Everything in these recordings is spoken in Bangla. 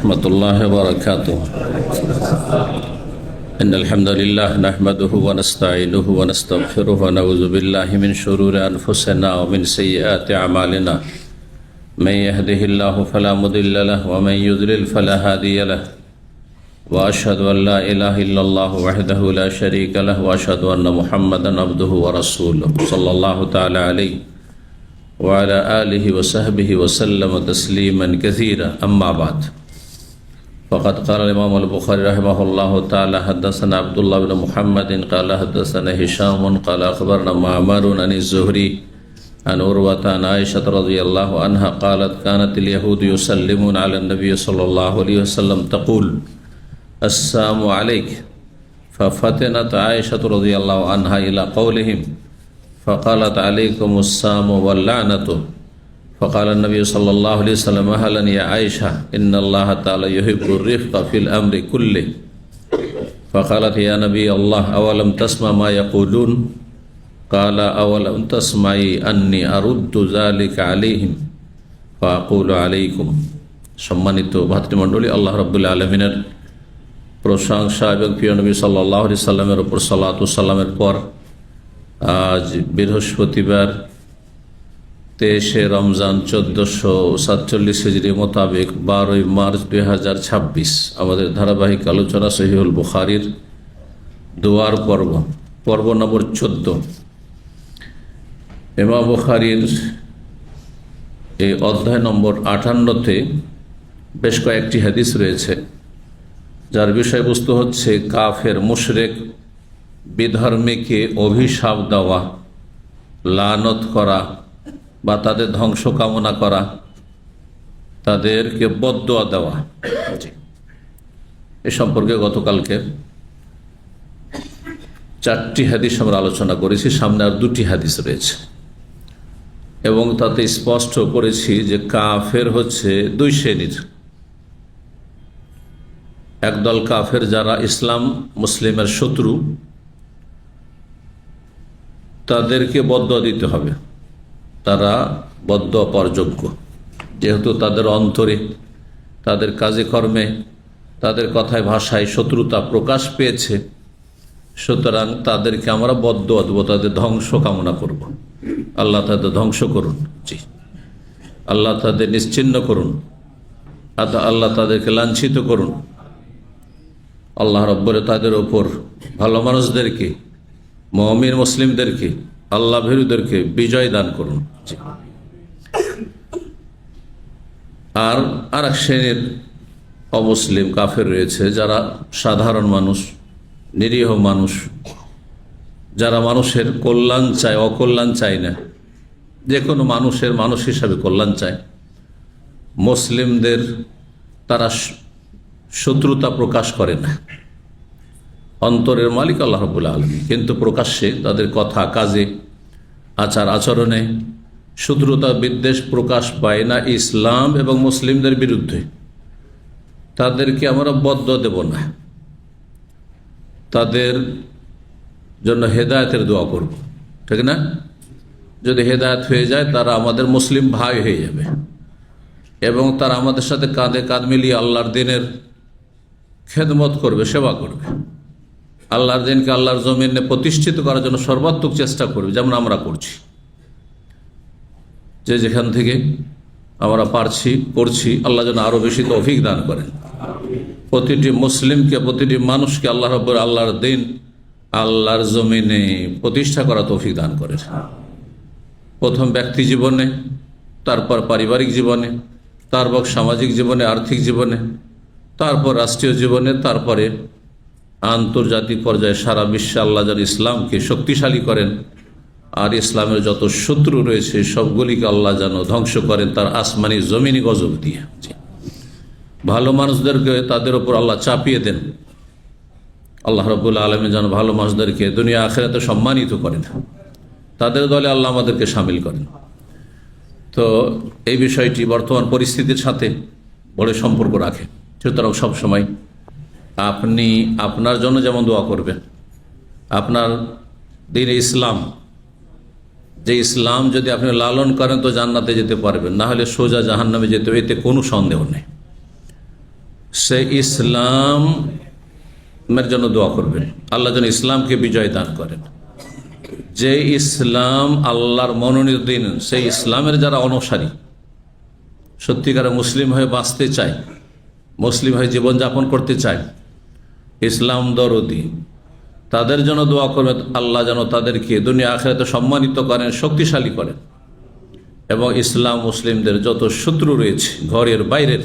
ورحمة الله وبركاته. إن الحمد لله نحمده ونستعينه ونستغفره ونعوذ بالله من شرور أنفسنا ومن سيئات أعمالنا. من يهده الله فلا مضل له ومن يضلل فلا هادي له. وأشهد أن لا إله إلا الله وحده لا شريك له وأشهد أن محمدا عبده ورسوله صلى الله تعالى عليه وعلى آله وصحبه وسلم تسليما كثيرا. أما بعد، فقد قال الإمام البخاري رحمه الله تعالى: حدثنا عبد الله بن محمد قال حدثنا هشام قال أخبرنا معمر عن الزهري عن عروة عن عائشة رضي الله عنها قالت: كانت اليهود يسلمون على النبي صلى الله عليه وسلم تقول: السلام عليك. ففتنت عائشة رضي الله عنها إلى قولهم فقالت: عليكم السلام واللعنة. فقال النبي صلى الله عليه وسلم: أهلا يا عائشة، إن الله تعالى يحب الرفق في الأمر كله. فقالت: يا نبي الله، أولم تسمع ما يقولون؟ قال: أولم تسمعي أني أرد ذلك عليهم فأقول عليكم. সম্মানিত ভাতৃমণ্ডলী, আল্লাহ রাব্বুল আলামিনের প্রশংসা এবং প্রিয় নবী সাল্লাল্লাহু আলাইহি সাল্লামের উপর সালাতু সালামের পর আজ বৃহস্পতিবার 23 রমজান 1447 হিজরি মোতাবেক 12 মার্চ 2026 আমাদের ধারাবাহিক আলোচনা সহিহুল বুখারীর দোয়ার পর্ব নম্বর 14। ইমাম বুখারীর এই অধ্যায় নম্বর 58-তে বেশ কয়েকটি হাদিস রয়েছে, যার বিষয়বস্তু হচ্ছে কাফের মুশরিক বিধর্মীকে অভিশাপ দেওয়া, লানত করা বা তাদের ধ্বংস কামনা করা, তাদেরকে বদদোয়া দেওয়া। এ সম্পর্কে গতকালকে 4টি হাদিস আমরা আলোচনা করেছি, সামনে আর 2টি হাদিস রয়েছে এবং তাতে স্পষ্ট করেছি যে কাফের হচ্ছে 2 শ্রেণীর। একদল কাফের যারা ইসলাম মুসলিমের শত্রু, তাদেরকে বদদোয়া দিতে হবে, তারা বদদোয়া পাওয়ার যোগ্য, যেহেতু তাদের অন্তরে, তাদের কাজে কর্মে, তাদের কথায় ভাষায় শত্রুতা প্রকাশ পেয়েছে। সুতরাং তাদেরকে আমরা বদদোয়া দেবো, তাদের ধ্বংস কামনা করব। আল্লাহ তাদের ধ্বংস করুন, জি, আল্লাহ তাদের নিশ্চিহ্ন করুন, আল্লাহ তাদেরকে লাঞ্ছিত করুন। আল্লাহ রব্বুল তাদের ওপর ভালো মানুষদেরকে, মুমিন মুসলিমদেরকে, আল্লাহ ভীরুদেরকে বিজয় দান করুন। আর এক শ্রেণীর অমুসলিম কাফের রয়েছে, যারা সাধারণ মানুষ, নিরীহ মানুষ, যারা মানুষের কল্যাণ চায়, অকল্যাণ চায় না, যে কোনো মানুষের মানুষ হিসাবে কল্যাণ চায়। মুসলিমদের তারা শত্রুতা প্রকাশ করে না, অন্তরের মালিক আল্লাহ রাব্বুল আলামিন, কিন্তু প্রকাশ্যে তাদের কথা, কাজে, আচার আচরণে শত্রুতা বিদ্বেষ প্রকাশ পায় না ইসলাম এবং মুসলিমদের বিরুদ্ধে। তাদেরকে আমরা বদদোয়া দেব না, তাদের জন্য হেদায়েতের দোয়া করব, ঠিক না? যদি হেদায়েত হয়ে যায়, তারা আমাদের মুসলিম ভাই হয়ে যাবে এবং তারা আমাদের সাথে কাঁধে কাঁধ মিলিয়ে আল্লাহর দ্বীনের খেদমত করবে, সেবা করবে, আল্লাহর দ্বীনকে আল্লাহর জমিনে প্রতিষ্ঠিত করার জন্য সর্বাত্মক চেষ্টা করবে, যেমন আমরা করছি। যে যেখান থেকে আমরা পারছি করছি, আল্লাহ যেন আরো বেশি তৌফিক দান করেন। প্রতিটি মুসলিমকে, প্রতিটি মানুষকে আল্লাহ রাব্বুল আল্লাহর দ্বীন, আল্লাহর জমিনে প্রতিষ্ঠা করা তৌফিক দান করেন। প্রথম ব্যক্তি জীবনে, তারপর পারিবারিক জীবনে, তারপর সামাজিক জীবনে, আর্থিক জীবনে, তারপর রাষ্ট্রীয় জীবনে, তারপরে আন্তর্জাতিক পর্যায়ে সারা বিশ্বে আল্লাহ যেন ইসলামকে শক্তিশালী করেন আর ইসলামের যত শত্রু রয়েছে সবগুলিকে আল্লাহ যেন ধ্বংস করেন তার আসমানি জমিনি গজব দিয়ে। ভালো মানুষদেরকে তাদের উপর আল্লাহ চাপিয়ে দেন। আল্লাহ রাব্বুল আলামিন যেন ভালো মানুষদেরকে দুনিয়া আখিরাতে সম্মানিত করেন, তাদের দলে আল্লাহ আমাদেরকে শামিল করেন। তো এই বিষয়টি বর্তমান পরিস্থিতির সাথে বড় সম্পর্ক রাখে। সুতরাং সবসময় আপনি আপনার জন্য যেমন দোয়া করবেন, আপনার দ্বীন ইসলাম, যে ইসলাম যদি আপনি লালন করেন তো জান্নাতে যেতে পারবেন, না হলে সোজা জাহান্নামে যেতে হবে, এতে কোনো সন্দেহ নেই। সে ইসলামের জন্য দোয়া করবেন, আল্লাহ যেন ইসলামকে বিজয় দান করেন। যে ইসলাম আল্লাহর মনোনীত দিন, সেই ইসলামের যারা অনুসারী, সত্যিকারে মুসলিম হয়ে বাঁচতে চায়, মুসলিম হয়ে জীবনযাপন করতে চায়, ইসলাম দরদি, তাদের জন্য দোয়া করবেন আল্লাহ যেন তাদেরকে দুনিয়া আখিরাতে সম্মানিত করেন, শক্তিশালী করেন, এবং ইসলাম মুসলিমদের যত শত্রু রয়েছে, ঘরের বাইরের,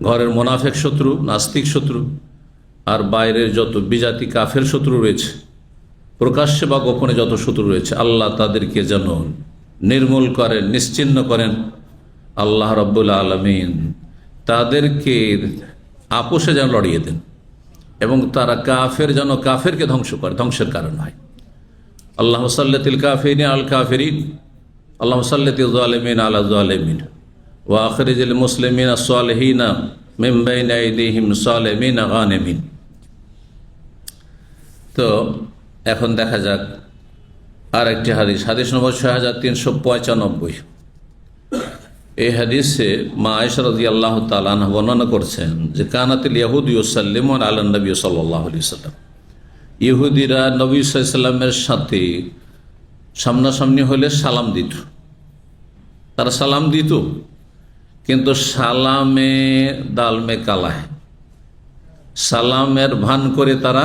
ঘরের মোনাফেক শত্রু, নাস্তিক শত্রু, আর বাইরের যত বিজাতি কাফের শত্রু রয়েছে, প্রকাশ্যে বা গোপনে যত শত্রু রয়েছে, আল্লাহ তাদেরকে যেন নির্মূল করেন, নিশ্চিহ্ন করেন। আল্লাহ রাব্বুল আলামিন তাদেরকে আপোষে যেন লড়িয়ে দেন, এবং তারা কাফের যেন কাফেরকে ধ্বংস করে, ধ্বংসের কারণ হয়। আল্লাহ সাল্লাতিল কাফিরিন আল কাফিরিন, আল্লাহ সাল্লাতিল যালিমিন আলা যালিমিন, ওয়া আখরিজিল মুসলিমিনা সালিহিনা মিন বাইনি আইদিহিম সালিমিনা গানিমিন। তো এখন দেখা যাক আর একটি হাদিস, হাদিস নম্বর 6395। এই হাদিসে মা আয়েশা রাদিয়াল্লাহু তাআলা আনহা বর্ণনা করছেন যে কানাতিল ইয়াহুদু ইউসাল্লিমুনা আলা নবী সাল্লাল্লাহু আলাইহি ওয়াসাল্লাম, ইহুদিরা নবী সাল্লাল্লাহু আলাইহি ওয়াসাল্লামের সাথে সামনাসামনি হলে সালাম দিত। তারা সালাম দিত, কিন্তু সালামে দালমে কালায়, সালামের ভান করে তারা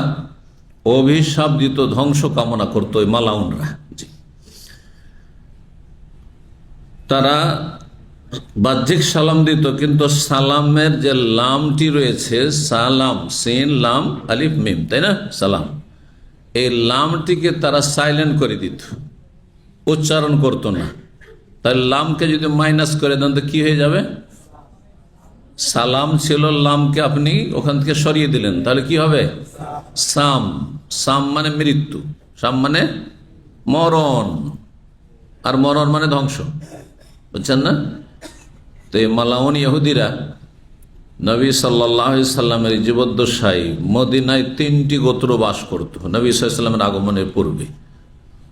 অভিশাপ দিত, ধ্বংস কামনা করতো ওই মালাউনরা। জি, তারা বাহ্যিক সালাম দিত, কিন্তু সালামের যে লামটি রয়েছে, সালাম সিন লাম আলিফ মিম, তাই না, সালাম, এই লামটিকে তারা সাইলেন্ট করে দিত, উচ্চারণ করতো না। তাই লামকে যদি মাইনাস করে দেন তো কি হয়ে যাবে? সালাম ছিল, লামকে আপনি ওখান থেকে সরিয়ে দিলেন, তাহলে কি হবে? সাম। সাম মানে মৃত্যু, সাম মানে মরণ, আর মরণ মানে ধ্বংস, বুঝছেন না? তো এই মালাউন ইহুদিরা নবী সাল্লাল্লাহু আলাইহি সাল্লামের জীবদ্দশায় মদিনায় 3টি গোত্র বাস করত নবী সাল্লাল্লাহু আলাইহি সাল্লামের আগমনের পূর্বে।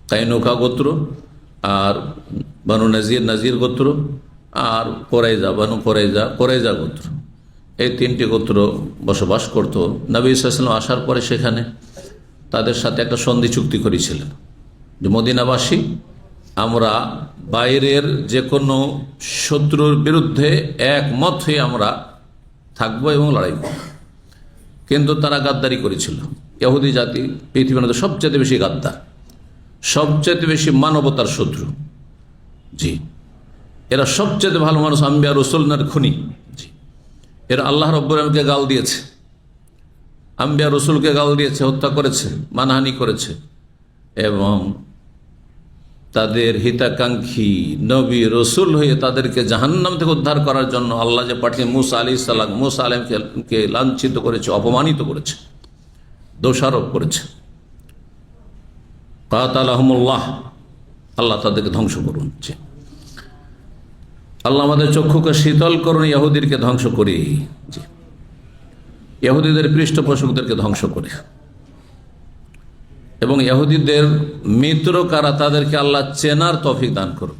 কাইনুকা গোত্র, আর বানু নাজির গোত্র, আর কোরাইজা, বানু কোরাইজা গোত্র। এই 3টি গোত্র বসবাস করত। নবী সাল্লাল্লাহু আলাইহি সাল্লাম আসার পরে সেখানে তাদের সাথে একটা সন্ধি চুক্তি করেছিলেন যে মদিনাবাসী আমরা বাইরের যে কোনো শত্রুর বিরুদ্ধে একমত হয়ে আমরা থাকবো এবং লড়াই করব। কিন্তু তারা গাদ্দারি করেছিল। ইহুদি জাতি পৃথিবীর মধ্যে সবচেয়ে বেশি গাদ্দার, সবচেয়ে বেশি মানবতার শত্রু। জি, এরা সবচেয়ে ভালো মানুষ, আম্বিয়া রসুলের খুনি। জি, এরা আল্লাহ রাব্বুল আলামিনকে গাল দিয়েছে, আম্বিয়া রসুলকে গাল দিয়েছে, হত্যা করেছে, মানহানি করেছে, এবং তাদের হিতাকাঙ্ক্ষী নবী রসুল হয়ে তাদেরকে জাহান্নাম থেকে উদ্ধার করার জন্য আল্লাহ যে পাঠিয়ে মুসা আলাইহিসসালামকে লাঞ্ছিত করেছে, অপমানিত করেছে, দোষারোপ করেছে। কাতালাহুমুল্লাহ, আল্লাহ তাদেরকে ধ্বংস করুন। আল্লাহ আমাদের চক্ষুকে শীতল করুন, ইহুদিদেরকে ধ্বংস করি, ইহুদিদের পৃষ্ঠপোষকদেরকে ধ্বংস করে, এবং ইহুদিদের মিত্র কারা তাদেরকে আল্লাহ চেনার তৌফিক দান করুন।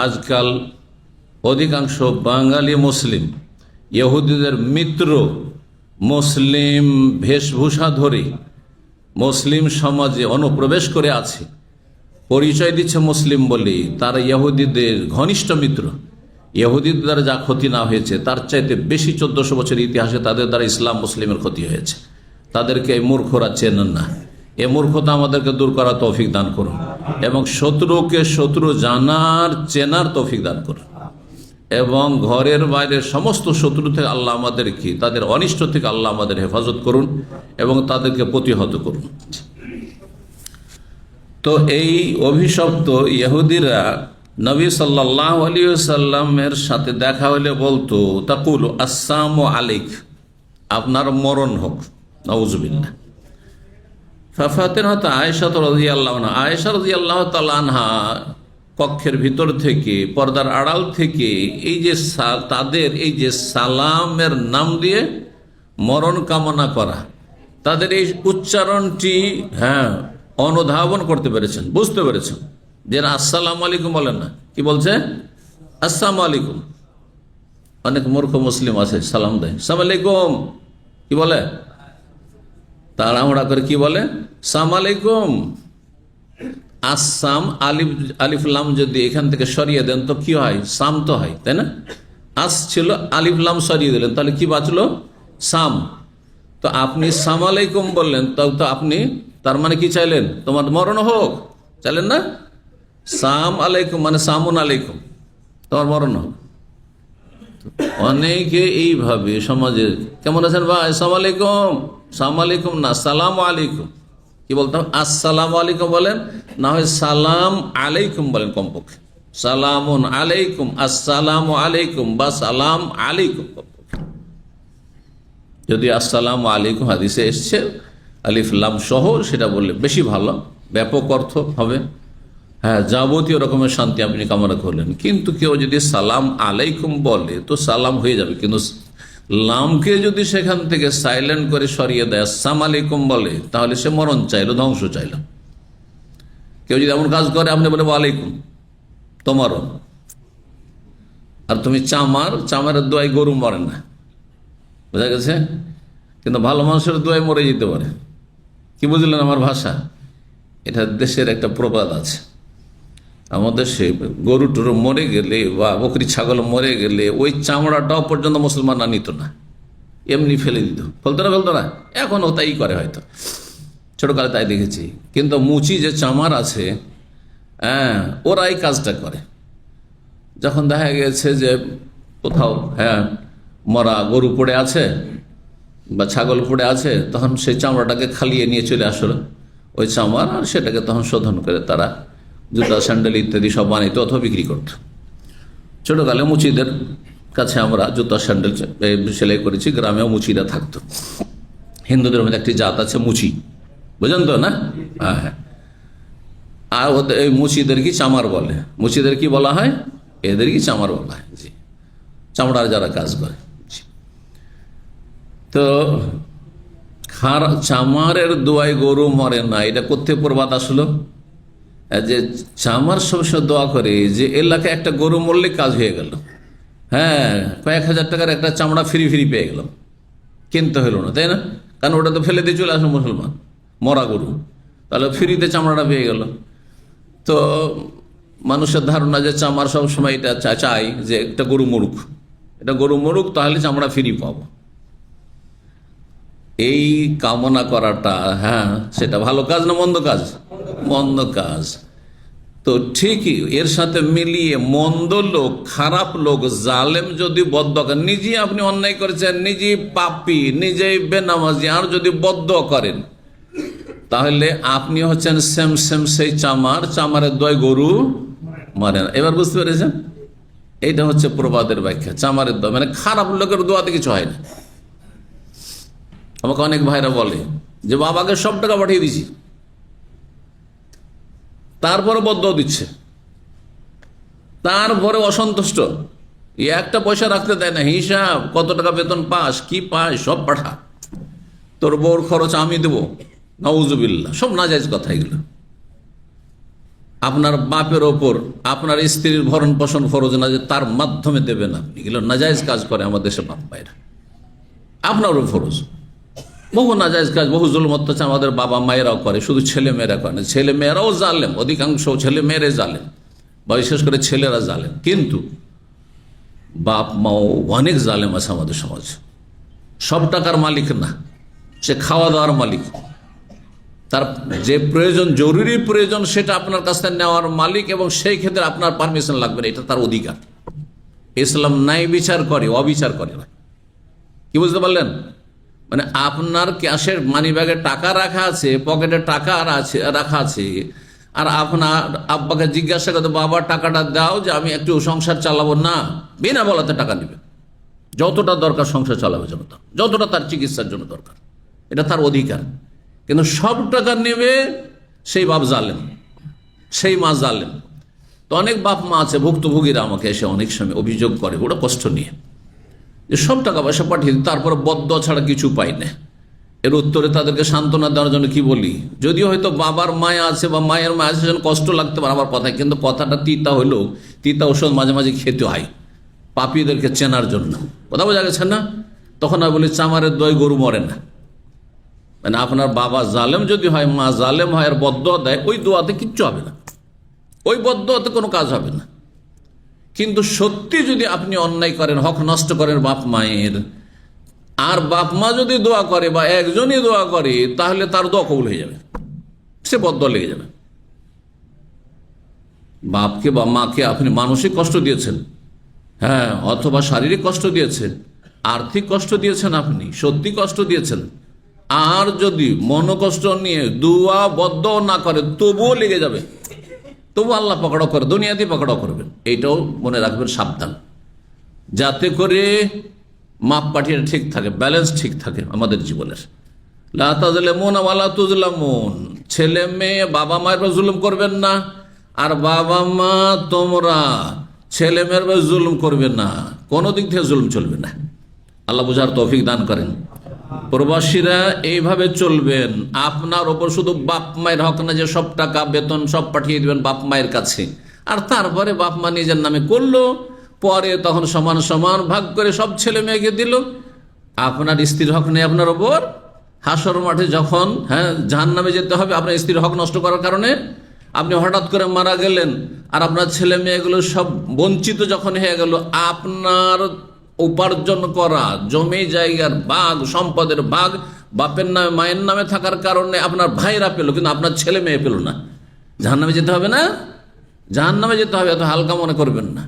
আজকাল অধিকাংশ বাঙালি মুসলিম ইহুদিদের মিত্র, মুসলিম বেশভূষা ধরে মুসলিম সমাজে অনুপ্রবেশ করে আছে, পরিচয় দিচ্ছে মুসলিম বলে, তারা ইহুদিদের ঘনিষ্ঠ মিত্র। ইহুদিদের দ্বারা যা ক্ষতি না হয়েছে তার চাইতে বেশি 1400 বছর ইতিহাসে তাদের দ্বারা ইসলাম মুসলিমের ক্ষতি হয়েছে। তাদেরকে এই মূর্খরা চেনেন না। এ মূর্খতা আমাদেরকে দূর করার তৌফিক দান করুন, এবং শত্রুকে শত্রু জানার চেনার তৌফিক দান করুন, এবং ঘরের বাইরের সমস্ত শত্রু থেকে আল্লাহ আমাদেরকে, তাদের অনিষ্ট থেকে আল্লাহ আমাদের হেফাজত করুন, এবং তাদেরকে প্রতিহত করুন। তো এই অভিশপ্ত ইহুদিরা নবী সাল্লাল্লাহু আলাইহি ওয়াসাল্লামের সাথে দেখা হলে বলতো, তাকুলু আসসালামু আলাইক, আপনার মরণ হোক, নাউযুবিল্লাহ। ফাতিমাতুন আয়েশা রাদিয়াল্লাহু আনহা, আয়েশা রাদিয়াল্লাহু তাআলা আনহা কক্ষের ভিতর থেকে, পর্দার আড়াল থেকে এই যে তাদের এই যে সালামের নাম দিয়ে মরণ কামনা করা, তাদের এই উচ্চারণটি অনুধাবন করতে পেরেছেন, বুঝতে পেরেছেন যে আসসালামু আলাইকুম বলেন না, কি বলছে? আসসালামু আলাইকুম। অনেক মূর্খ মুসলিম আছে, সালাম দেয় সালাম আলাইকুম, কি বলে তাড়াহুড়া করে, কি বলে সালাম আলাইকুম। আসাম আলিফ আলিফ লাম যদি এখান থেকে সরিয়ে দেন তো কি হয়, সাম তো হয়, তাই না? আস ছিল, আলিফ লাম সরিয়ে দিলেন, তাহলে কি বাঁচলো, সাম। তো আপনি সাম আলাইকুম বললেন, তো আপনি তার মানে কি চাইলেন, তোমার মরণ হোক চাইলেন না? সাম আলাইকুম মানে সামুন আলাইকুম, তোমার মরণ হোক। অনেকে এইভাবে সমাজে, কেমন আছেন ভাই, সালাম আলাইকুম, সালাম আলাইকুম না সালাম আলাইকুম, কি বলতাম, আসসালাম আলাইকুম বলেন, না হয় সালাম আলাইকুম বলেন কমপক্ষে, সালামুন আলাইকুম, আসসালামু আলাইকুম বা সালাম আলাইকুম। যদি আসসালামু আলাইকুম হাদিসে এসছে আলিফ লাম সহ, সেটা বললে বেশি ভালো, ব্যাপক অর্থ হবে। হ্যাঁ, যাবতীয় রকমের শান্তি আপনি কামনা করলেন। কিন্তু কেউ যদি সালাম আলাইকুম বলে তো সালাম হয়ে যাবে, কিন্তু লামকে যদি সেখান থেকে সাইলেন্ট করে সরিয়ে দেয়, আসসালাম আলাইকুম বলে, তাহলে সে মরণ চাইলো, ধ্বংস চাইলো। কেউ যদি এমন কাজ করে, আপনি বলে ওয়ালাইকুম, তো মরণ। আর তুমি চামারের দোয়ায় গরু মরে না, বোঝা গেছে? কিন্তু ভালো মানুষের দোয়ায় মরে যেতে পারে। কি বুঝলেন আমার ভাষা? এটা দেশের একটা প্রবাদ আছে, আমাদের সে গরু টরু মরে গেলে বা বকরি ছাগল মরে গেলে ওই চামড়াটাও পর্যন্ত মুসলমানরা নিত না, এমনি ফেলে দিত। ফেলতো না, এখনও তাই করে হয়তো, ছোটকালে তাই দেখেছি। কিন্তু মুচি যে চামার আছে, হ্যাঁ, ওরা এই কাজটা করে। যখন দেখা গেছে যে কোথাও মরা গরু পড়ে আছে বা ছাগল পড়ে আছে, তখন সেই চামড়াটাকে খালিয়ে নিয়ে চলে আসলো ওই চামড়া, আর সেটাকে তখন শোধন করে তারা জুতা স্যান্ডেল ইত্যাদি সব বানাইতো অথবা বিক্রি করত। ছোটকালে মুচিদের কাছে আমরা জুতা স্যান্ডেল সেলাই করেছি, গ্রামেও মুচিরা থাকতো। হিন্দুদের মধ্যে একটি জাত আছে মুচি, বুঝলেন তো না? হ্যাঁ, আর ওদের এই মুচিদের কি চামার বলে, মুচিদের কি বলা হয়, এদের কি চামার বলা হয়। জি, চামড়ার যারা কাজ করে। তো চামারের দোয়ায় গরু মরে না, এটা কোথেকে প্রবাদ আসলো? যে চামার সবসময় দোয়া করে যে এলাকায় একটা গরু মরলে কাজ হয়ে গেল, হ্যাঁ, কয়েক হাজার টাকার একটা চামড়া ফ্রি পেয়ে গেলাম, কিনতে হলো না, তাই না? কারণ ওটা তো ফেলে দিয়ে চলে আসলো মুসলমান, মরা গরু, তাহলে ফ্রিতে চামড়াটা পেয়ে গেল। তো মানুষের ধারণা যে চামার সবসময় এটা চাই যে একটা গরু মরুক, তাহলে চামড়া ফ্রি পাবো। এই কামনা করাটা, হ্যাঁ, সেটা ভালো কাজ না মন্দ কাজ? মন্দ কাজ। তো ঠিকই এর সাথে মিলিয়ে মন্দ লোক, খারাপ লোক, জালেম যদি বদদোয়া করেন, নিজে আপনি অন্যায় করেছেন, নিজেই পাপী, নিজেই বেনামাজি, আর যদি বদদোয়া করেন, তাহলে আপনি হচ্ছেন সেম সেই চামারের দোয়ায় গরু মরে না। এবার বুঝতে পেরেছেন? এইটা হচ্ছে প্রবাদের ব্যাখ্যা। চামারের দোয়া মানে খারাপ লোকের দোয়াতে কিছু হয় না। আমাকে অনেক ভাইরা বলে যে বাবাকে সব টাকা পাঠিয়ে দিছি, তারপরে বদদোয়া দিচ্ছে, তারপরে অসন্তুষ্ট, একটা পয়সা রাখতে দেয় না, হিসাব কত টাকা বেতন পাস, কি পাস, সব পাঠা, তোর বউর খরচ আমি দেবো, নাউজুবিল্লাহ, সব নাজায়েজ কথা এগুলো। আপনার বাপের ওপর আপনার স্ত্রীর ভরণ পোষণ ফরজ না, যে তার মাধ্যমে দেবেন আপনি, এগুলো নাজায়েজ কাজ করে আমার দেশের বাপ ভাইরা। আপনারও ফরজ, বহু নাজায়েজ কাজ, বহু জুলুম অত্যাচার আমাদের বাবা মায়েরাও করে, শুধু ছেলে মেয়েরা করে না, ছেলে মেয়েরাও জালেম, অধিকাংশ ছেলে মেয়েরাই জালেম, বা বিশেষ করে ছেলেরা জালেম। কিন্তু বাপ মাও অনেক জালেম আছে আমাদের সমাজ। সব টাকার মালিক না, সে খাওয়া দাওয়ার মালিক, তার যে প্রয়োজন, জরুরি প্রয়োজন, সেটা আপনার কাছ থেকে নেওয়ার মালিক, এবং সেই ক্ষেত্রে আপনার পারমিশন লাগবে না, এটা তার অধিকার। ইসলাম ন্যায় বিচার করে, অবিচার করে না। কি বুঝতে পারলেন? মানে আপনার ক্যাশের মানি ব্যাগে টাকা রাখা আছে, পকেটে টাকা রাখা আছে, আর আপনার আব্বাকে জিজ্ঞাসা করতে, বাবা টাকাটা দাও যে আমি একটু সংসার চালাবো, না, বিনা বলাতে টাকা নেবে, যতটা দরকার সংসার চালাবে জন্য, যতটা তার চিকিৎসার জন্য দরকার, এটা তার অধিকার। কিন্তু সব টাকা নেবে সেই বাপ জালেম, সেই মা জালেম। তো অনেক বাপ মা আছে, ভুক্তভোগীরা আমাকে এসে অনেক সময় অভিযোগ করে, ওরা কষ্ট নিয়ে, যে সব টাকা পয়সা পাঠিয়ে দিই, তারপরে বদদোয়া ছাড়া কিছু পাই না। এর উত্তরে তাদেরকে সান্ত্বনা দেওয়ার জন্য কি বলি, যদিও হয়তো বাবার মায়া আছে বা মায়ের মায়া আছে, কষ্ট লাগতে পারে আমার কথায়, কিন্তু কথাটা তিতা হইলেও তিতা ঔষধ মাঝে মাঝে খেতে হয়, পাপীদেরকে চেনার জন্য। কথা বোঝা গেছে না? তখন আমি বলি চামারের দোয়ায় গরু মরে না। মানে আপনার বাবা জালেম যদি হয়, মা জালেম হয় আর বদদোয়া দেয়, ওই দোয়াতে কিচ্ছু হবে না, ওই বদদোয়াতে কোনো কাজ হবে না। কিন্তু সত্যি যদি আপনি অন্যায় করেন, হক নষ্ট করেন বাপ মায়ের, আর বাপ মা যদি দোয়া করে বা একজনই দোয়া করে, তাহলে তার দোয়া কবুল হয়ে যাবে, সে বদদোয়া লেগে যাবে। বাপকে বা মাকে আপনি মানসিক কষ্ট দিয়েছেন, হ্যাঁ, অথবা শারীরিক কষ্ট দিয়েছেন, আর্থিক কষ্ট দিয়েছেন, আপনি সত্যি কষ্ট দিয়েছেন, আর যদি মনোকষ্ট নিয়ে দোয়া বদদোয়া না করে তবুও লেগে যাবে, তবু আল্লাহ পকড়াও করে, দুনিয়াতে পকড়াও করবেন। এইটাও মনে রাখবেন, সাবধান, যাতে করে মাপ পাঠিয়ে ঠিক থাকে, ব্যালেন্স ঠিক থাকে আমাদের জীবনের। লা তাজলিমুন ওয়ালা তুজলামুন, ছেলে মেয়ে বাবা মায়ের উপর জুলুম করবেন না, আর বাবা মা তোমরা ছেলে মেয়ের উপর জুলুম করবে না, কোনো দিক থেকে জুলুম চলবে না। আল্লাহ বুঝার তৌফিক দান করেন। প্রবাসীরা এইভাবে চলবেন, আপনার ওপর শুধু বাপ মায়ের হক না যে সব টাকা বেতন সব পাঠিয়ে দিবেন বাপ মায়ের কাছে, আর তারপরে বাপ মা নিজের নামে করলো, পরে তখন সমান সমান ভাগ করে সব ছেলে মেয়েকে দিল। আপনার স্ত্রীর হক নেই আপনার ওপর, হাসর মাঠে যখন জাহান্নামে যেতে হবে আপনার স্ত্রীর হক নষ্ট করার কারণে। আপনি হঠাৎ করে মারা গেলেন আর আপনার ছেলে মেয়েগুলো সব বঞ্চিত যখন হয়ে গেল, আপনার উপার্জন করা জমি জায়গার ভাগ, সম্পদের ভাগ বাপের নামে মায়ের নামে থাকার কারণে আপনার ভাইরা পেল, কিন্তু আপনার ছেলে মেয়ে পেল না। জাহান্নামে যেতে হবে না? জাহান্নামে যেতে হবে, এত হালকা মনে করবেন না।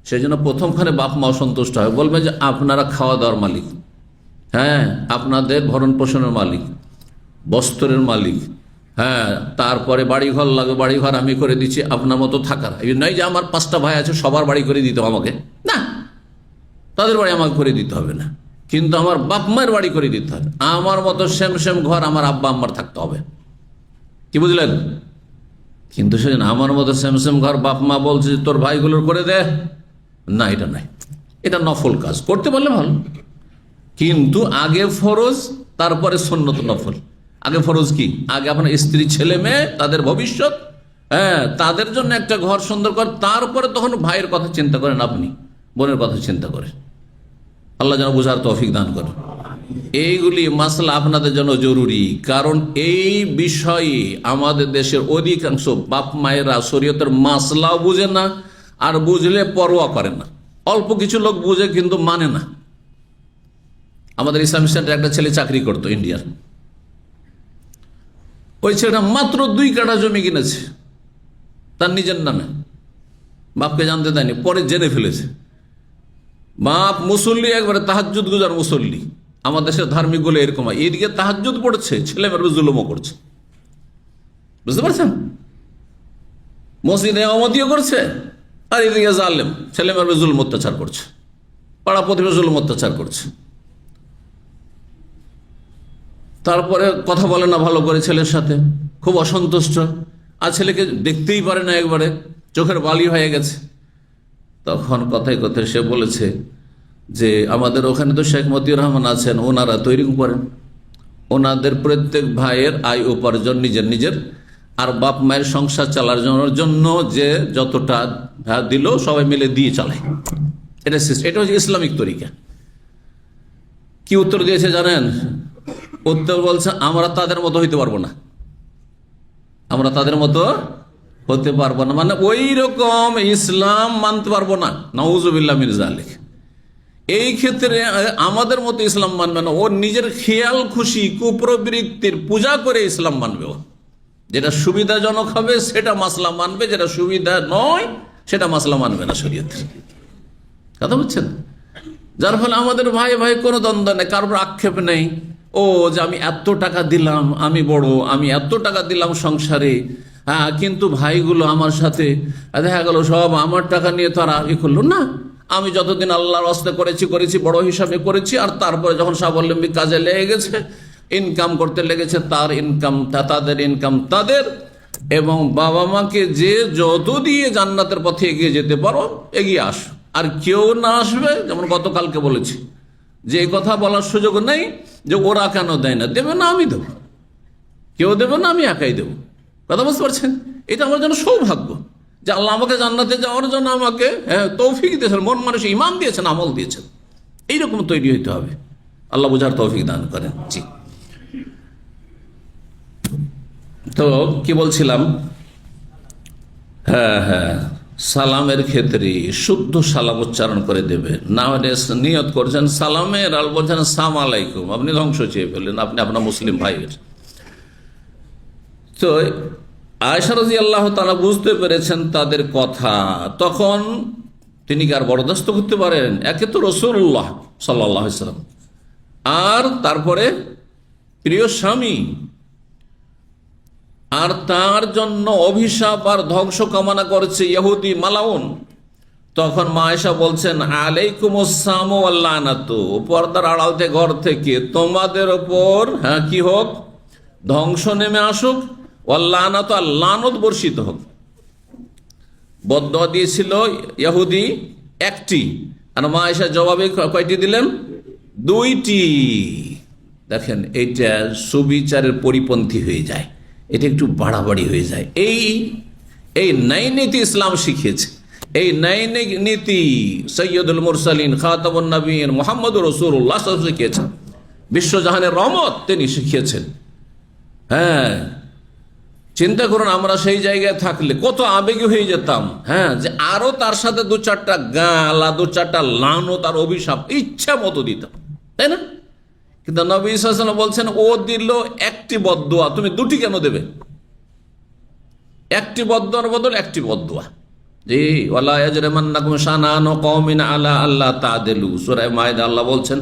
সেই জন্য প্রথমখানে বাপ মা অসন্তুষ্ট হয়, বলবেন যে আপনারা খাওয়া দাওয়ার মালিক, হ্যাঁ, আপনাদের ভরণ পোষণের মালিক, বস্ত্রের মালিক, হ্যাঁ, তারপরে বাড়িঘর লাগবে, বাড়িঘর আমি করে দিচ্ছি, আপনার মতো থাকার। এই নয় যে আমার 5টা ভাই আছে সবার বাড়ি করে দিতে হবে আমাকে, না, তাদের বাড়ি আমাকে করে দিতে হবে না, কিন্তু আমার বাপ মায়ের বাড়ি করে দিতে হবে। আমার মতো সেম সেম ঘর আমার আব্বা আম্মার থাকতে হবে, কি বুঝলেন? কিন্তু সেজন্য আমার মতো সেম সেম ঘর বাপ মা বলছে তোর ভাইগুলোর করে দে, না, এটা নাই, এটা নফল কাজ, করতে পারলে ভালো, কিন্তু আগে ফরজ তারপরে সুন্নত নফল। আগে ফরজ কি? আগে আপনার স্ত্রী ছেলে মেয়ে তাদের ভবিষ্যৎ, হ্যাঁ, তাদের জন্য একটা ঘর সুন্দর কর, তারপরে তখন ভাইয়ের কথা চিন্তা করেন, আপনি বোনের কথা চিন্তা করেন। আল্লাহ যেন বুঝার তৌফিক দান করেন। এইগুলি মাসলা আপনাদের জন্য জরুরি, কারণ এই বিষয়ে আমাদের দেশের অধিকাংশ বাপ মায়েরা শরীয়তের মাসলাও বুঝে না, আর বুঝলে পরোয়া করে না। অল্প কিছু লোক বুঝে কিন্তু মানে না। আমাদের ইসলামিক সেন্টারে একটা ছেলে চাকরি করতো ইন্ডিয়ার, ওই ছেলেটা মাত্র 2 কাঠা জমি কিনেছে তার নিজের নামে, বাপকে জানতে দেয়নি, পরে জেনে ফেলেছে। বাপ মুসল্লি, একবারে তাহাজ্জুদ গুজার মুসল্লি। আমাদের দেশের ধার্মিক গুলো এরকম হয়, এইদিকে তাহাজ্জুদ পড়ছে, ছেলে মেয়ের জুলুমও করছে, বুঝতে পারছেন? মসজিদে ইমামতিও করছে, আর এদিকে জালেম ছেলে মেয়ের জুলুম অত্যাচার করছে, পাড়া প্রতিবেশী জুলুম অত্যাচার করছে। তারপরে কথা বলে না ভালো করে ছেলের সাথে, খুব অসন্তুষ্ট, আর ছেলেকে দেখতেই পারে না, একবারে চোখের বালি হয়ে গেছে। তখন কথায় কথায় সে বলেছে যে আমাদের ওখানে তো শেখ মতিউর রহমান আছেন, ওনারা তৈরি করেন, ওনাদের প্রত্যেক ভাইয়ের আয় উপার্জন নিজের নিজের, আর বাপ মায়ের সংসার চালানোর জন্য যে যতটা দিল সবাই মিলে দিয়ে চালায়, এটা হচ্ছে ইসলামিক তরিকা। কি উত্তর দিয়েছে জানেন? উত্তর বলছে আমরা তাদের মতো হইতে পারবো না, আমরা তাদের মতো হতে পারবো না, মানে ওই রকম ইসলাম মানতে পারবো না, নাউজুবিল্লাহ মিন যালিক। এই ক্ষেত্রে আমাদের মতো ইসলাম মানবে না, ও নিজের খেয়াল খুশি কুপ্রবৃত্তির পূজা করে ইসলাম মানবে। ও যেটা সুবিধাজনক হবে সেটা মাসলা মানবে, যেটা সুবিধা নয় সেটা মাসলা মানবে না শরীয়তের। কথা বুঝছেন? যার ফলে আমাদের ভাই ভাই কোনো দ্বন্দ্ব নেই, কারোর আক্ষেপ নেই। ও যে আমি এত টাকা দিলাম, আমি বড়, আমি এত টাকা দিলাম সংসারে, হ্যাঁ, কিন্তু ভাইগুলো আমার সাথে দেখা গেল সব আমার টাকা নিয়ে তারা করলো না। আমি যতদিন আল্লাহর রাস্তায় করেছি বড় হিসাবে করেছি, আর তারপরে যখন স্বাবলম্বী কাজে লেগে গেছে, ইনকাম করতে লেগেছে, তার ইনকাম তাদের ইনকাম তাদের, এবং বাবা মাকে যে যত দিয়ে জান্নাতের পথে এগিয়ে যেতে পারো এগিয়ে আস। আর কেউ না আসবে, যেমন গতকালকে বলেছি যে এই কথা বলার সুযোগ নেই যে ওরা কেন দেয় না, দেবে না আমি দেবো, কেউ দেবে না আমি একাই দেবো। কথা বুঝতে পারছেন? এটা আমার জন্য সৌভাগ্য যে আল্লাহ আমাকে জান্নাতে যাওয়ার জন্য আমাকে তৌফিক দিয়েছেন, মন মানুষ ইমান দিয়েছেন, আমল দিয়েছেন। এইরকম তৈরি হইতে হবে। আল্লাহ বুঝার তৌফিক দান করেন। জি, তো কি বলছিলাম? হ্যাঁ, সালামের ক্ষেত্রে শুদ্ধ সালাম উচ্চারণ করে দেবে, না হলে নিয়ত করছেন সালামের আর বলছেন সালাম আলাইকুম, আপনি ধ্বংস চেয়ে ফেললেন, আপনি আপনার মুসলিম ভাইয়ের। তো আয়েশা রাদিয়াল্লাহু তাআলা বুঝতে পেরেছেন তাদের কথা, তখন তিনি কি আর বরদাস্ত করতে পারেন? একে তো রাসূলুল্লাহ সাল্লাল্লাহু আলাইহি ওয়াসাল্লাম, আর তারপরে প্রিয় স্বামী, আর তার জন্য অভিশাপ আর ধ্বংস কামনা করছে ইহুদি মালাউন। তখন মা আয়েশা বলছেন আলাইকুমুস সালাম ওয়াল লানাতু, পর্দার আড়াল থেকে ঘর থেকে তোমাদের ওপর কি হোক, ধ্বংস নেমে আসুক, ওয়াল লানাতু, আর লানত বর্ষিত হোক। বদদুয়া দিয়েছিল ইহুদি একটি, আর মা আয়েশা জবাবে কয়টি দিলেন? দুইটি। দেখেন, এইটা সুবিচারের পরিপন্থী হয়ে যায়, এটা একটু বাড়াবাড়ি হয়ে যায়। এই ন্যায় নীতি ইসলাম শিখিয়েছে, এই ন্যায় নীতি সৈয়দুল মুরসালিন খাতামুন নবীন মুহাম্মদুর রাসূলুল্লাহ শিখিয়েছেন, বিশ্বজাহানের রহমত তিনি শিখিয়েছেন। হ্যাঁ, চিন্তা করুন, আমরা সেই জায়গায় থাকলে কত আবেগী হয়ে যেতাম। হ্যাঁ, যে আরো তার সাথে দু চারটা গালা, দু চারটা লানত আর অভিশাপ ইচ্ছা মতো দিতাম, তাই না? কিন্তু নবী সাল্লাল্লাহু আলাইহি ওয়াসাল্লাম বলছেন ও দিল একটি বদদুয়া, তুমি দুটি কেন দেবে? একটি বদদুয়ার বদল একটি বদদুয়া। জি, ওয়ালা ইয়াজরিমান্নাকুম শানানু কওমিন আলা আল্লা তা'দিলু, সূরা মায়েদা আল্লাহ বলছেন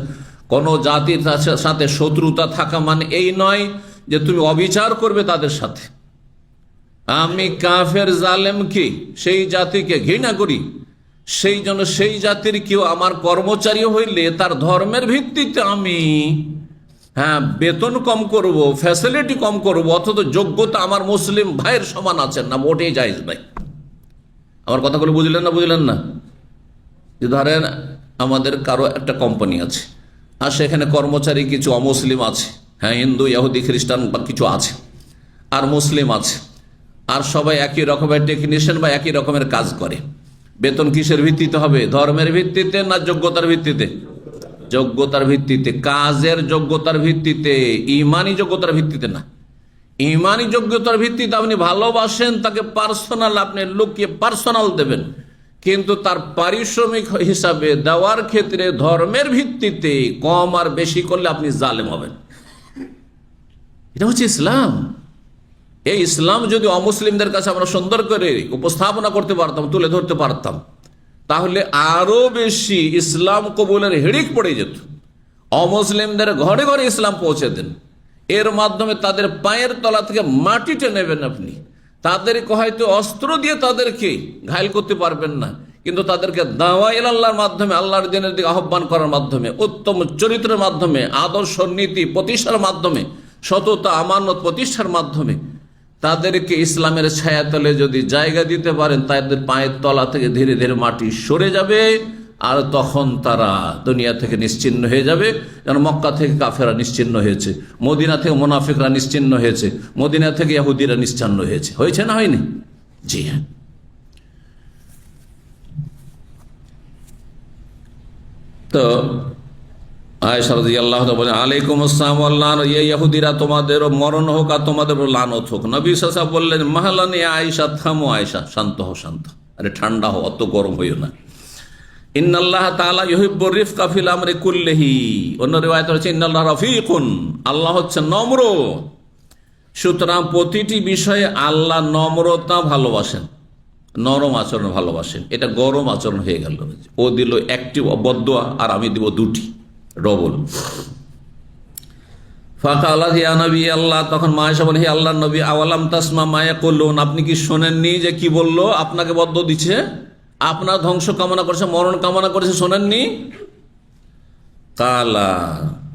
কোন জাতির সাথে শত্রুতা থাকা মানে এই নয় যে তুমি অবিচার করবে তাদের সাথে। আমি কাফের জালেমকে, সেই জাতিকে ঘৃণা করি, সেই জন্য সেই জাতির কেউ আমার কর্মচারী হইলে তার ধর্মের ভিত্তিতে আমি বেতন কম করব, ফ্যাসিলিটি কম করব, অথচ যোগ্যতা আমার মুসলিম ভাইয়ের সমান আছেন না, মোটেই জায়েজ নাই। আমার কথাগুলো বুঝলেন না? যে ধরেন আমাদের কারো একটা কোম্পানি আছে, আর সেখানে কর্মচারী কিছু অমুসলিম আছে, হিন্দু, ইহুদি, খ্রিস্টান বা কিছু আছে, আর মুসলিম আছে, আর সবাই একই রকমের টেকনিশিয়ান বা একই রকমের কাজ করে। বেতন কিসের ভিত্তিতে হবে? ধর্মের ভিত্তিতে না যোগ্যতার ভিত্তিতে? যোগ্যতার ভিত্তিতে, কাজের যোগ্যতার ভিত্তিতে, ইমানি যোগ্যতার ভিত্তিতে না। ইমানি যোগ্যতার ভিত্তিতে আপনি ভালোবাসেন তাকে, পার্সোনাল, আপনি লোককে পার্সোনাল দেবেন, কিন্তু তার পারিশ্রমিক হিসাবে দেওয়ার ক্ষেত্রে ধর্মের ভিত্তিতে কম আর বেশি করলে আপনি জালেম হবেন। এটা হচ্ছে ইসলাম। এই ইসলাম যদি অমুসলিমদের কাছে আমরা সুন্দর করে উপস্থাপনা করতে পারতাম, তুলে ধরতে পারতাম, তাহলে আরো বেশি ইসলাম কবুলের হিড়িক পড়ে যেত। অমুসলিমদের ঘরে ঘরে ইসলাম পৌঁছে দেন, এর মাধ্যমে তাদের পায়ের তলা থেকে মাটি টেনে নেবেন আপনি। তাদেরকে হয়তো অস্ত্র দিয়ে তাদেরকে ঘায়েল করতে পারবেন না, কিন্তু তাদেরকে দাওয়া ইলা আল্লাহর মাধ্যমে, আল্লাহর দিনের দিকে আহ্বান করার মাধ্যমে, উত্তম চরিত্রের মাধ্যমে, আদর্শ নীতি প্রতিষ্ঠার মাধ্যমে, সততা আমানত প্রতিষ্ঠার মাধ্যমে তাদেরকে ইসলামের ছায়াতলে যদি জায়গা দিতে পারেন, তাদের পায়ের তলা থেকে ধীরে ধীরে মাটি সরে যাবে, আর তখন তারা দুনিয়া থেকে নিশ্চিহ্ন হয়ে যাবে। যেন মক্কা থেকে কাফেরা নিশ্চিহ্ন হয়েছে, মদিনা থেকে মুনাফিকরা নিশ্চিহ্ন হয়েছে, মদিনা থেকে ইহুদিরা নিশ্চিহ্ন হয়েছে না হয়নি? জি হ্যাঁ। তো আয়েশা রাদিয়াল্লাহু তাআলা বলেন আলাইকুম আসসালাম ওয়াল লান, ইহুদিরা তোমাদের মরণ হোক আর তোমাদের লানত হোক। নবী সাল্লাল্লাহু আলাইহি ওয়াসাল্লাম বললেন মাহলান ইয়া আয়েশা, থামো আয়েশা, শান্ত হও, আরে ঠান্ডা হও, অত গরম হইও না। ইন্নাল্লাহ তাআলা ইউহিব্বুর রিফকা ফিল আমরি কুল্লিহি, অন্য রিওয়ায়াতে আছে ইন্নাল্লাহ রাফিকুন, আল্লাহ হচ্ছে নম্র। সুতরাং প্রতিটি বিষয়ে আল্লাহ নম্রতা ভালোবাসেন, নরম আচরণ ভালোবাসেন। এটা গরম আচরণ হয়ে গেল। ও দিল একটি বদদুয়া আর আমি দিব দুটি, ডবল। ফাকালা ইয়া নবী আল্লাহ, তখন মা আয়েশা বলে হে আল্লাহর নবী, আওয়ালাম তাসমা মা ইয়াকুলুন, আপনি কি শোনেননি যে কি বললো? আপনাকে বদদুয়া দিচ্ছে, আপনার ধ্বংস কামনা করেছে, মরণ কামনা করেছে, শোনেননি? কালা,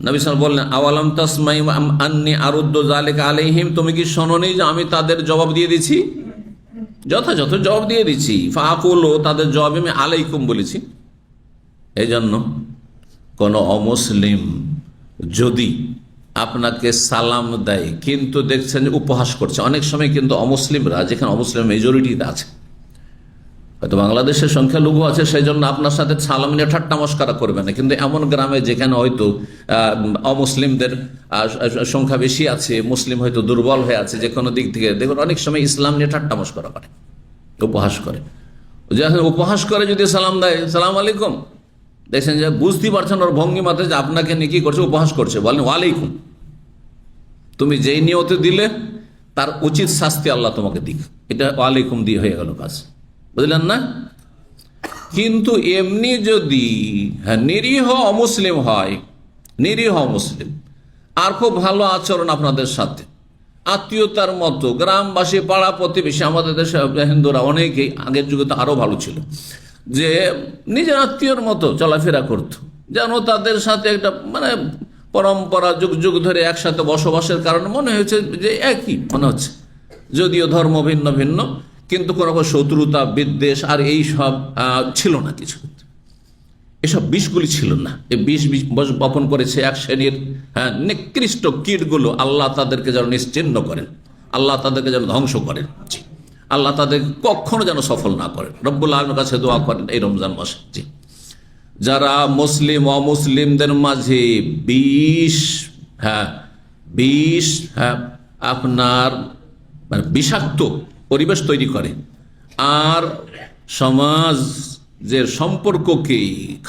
নবী সাল্লাল্লাহু আলাইহি ওয়াসাল্লাম বললেন আওয়ালাম তাসমাই আন্নী আরুদ্দু যালিকা আলাইহিম, তুমি কি শোনোনি যে আমি তাদের জবাব দিয়ে দিছি, যথাযথ জবাব দিয়ে দিচ্ছি। ফাকুলু, তাদের জবাবে আমি আলাইকুম বলেছি। এই জন্য কোন অমুসলিম যদি আপনাকে সালাম দেয় কিন্তু দেখছেন যে উপহাস করছে, অনেক সময় কিন্তু অমুসলিমরা, যেখানে অমুসলিম মেজরিটিতে আছে, হয়তো বাংলাদেশের সংখ্যালঘু আছে, সেই জন্য আপনার সাথে সালাম নিয়ে ঠাট্টা মস্করা করবে না, কিন্তু এমন গ্রামে যেখানে হয়তো অমুসলিমদের সংখ্যা বেশি আছে, মুসলিম হয়তো দুর্বল হয়ে আছে যে কোনো দিক থেকে, দেখুন অনেক সময় ইসলাম নিয়ে ঠাট্টা মস্করা করে, উপহাস করে। উপহাস করে যদি সালাম দেয়, সালাম আলাইকুম, দেখছেন যে বুঝতে পারছেন ওর ভঙ্গিমাতে যে আপনাকে নিয়ে কি করছে, উপহাস করছে, বলেন ওয়ালাইকুম। তুমি যেই নিয়তে দিলে তার উচিত শাস্তি আল্লাহ তোমাকে দিক, এটা ওয়ালাইকুম দিয়ে হয়ে গেল কাজ, বুঝলেন না? কিন্তু এমনি যদি নিরীহ অমুসলিম হয়, নিরীহ মুসলিম, আর খুব ভালো আচরণ আপনাদের সাথে, আত্মীয়তার মতো, গ্রামবাসী, পাড়া প্রতিবেশী, আমাদের দেশে হিন্দুরা অনেকেই আগের যুগে তো আরো ভালো ছিল, যে নিজের আত্মীয়র মতো চলাফেরা করত, যেন তাদের সাথে একটা মানে পরম্পরা যুগ যুগ ধরে একসাথে বসবাসের কারণে মনে হয়েছে যে একই মনে হচ্ছে, যদিও ধর্ম ভিন্ন ভিন্ন, কিন্তু কোনো শত্রুতা বিদ্বেষ আর এই সব ছিল না কিছু, এসব বিষগুলি ছিল না। এই বিষ বপন করেছে এক শ্রেণীর নিকৃষ্ট কীটগুলো, আল্লাহ তাদেরকে যেন নিশ্চিহ্ন করেন, আল্লাহ তাদেরকে যেন ধ্বংস করেন, আল্লাহ তাদেরকে কখনো যেন সফল না করেন। রব্বুল আলামিনের কাছে দোয়া করেন এই রমজান মাসে। জি, যারা মুসলিম অমুসলিমদের মাঝে বিষ আপনার মানে বিষাক্ত পরিবেশ তৈরি করে আর সমাজের সম্পর্ককে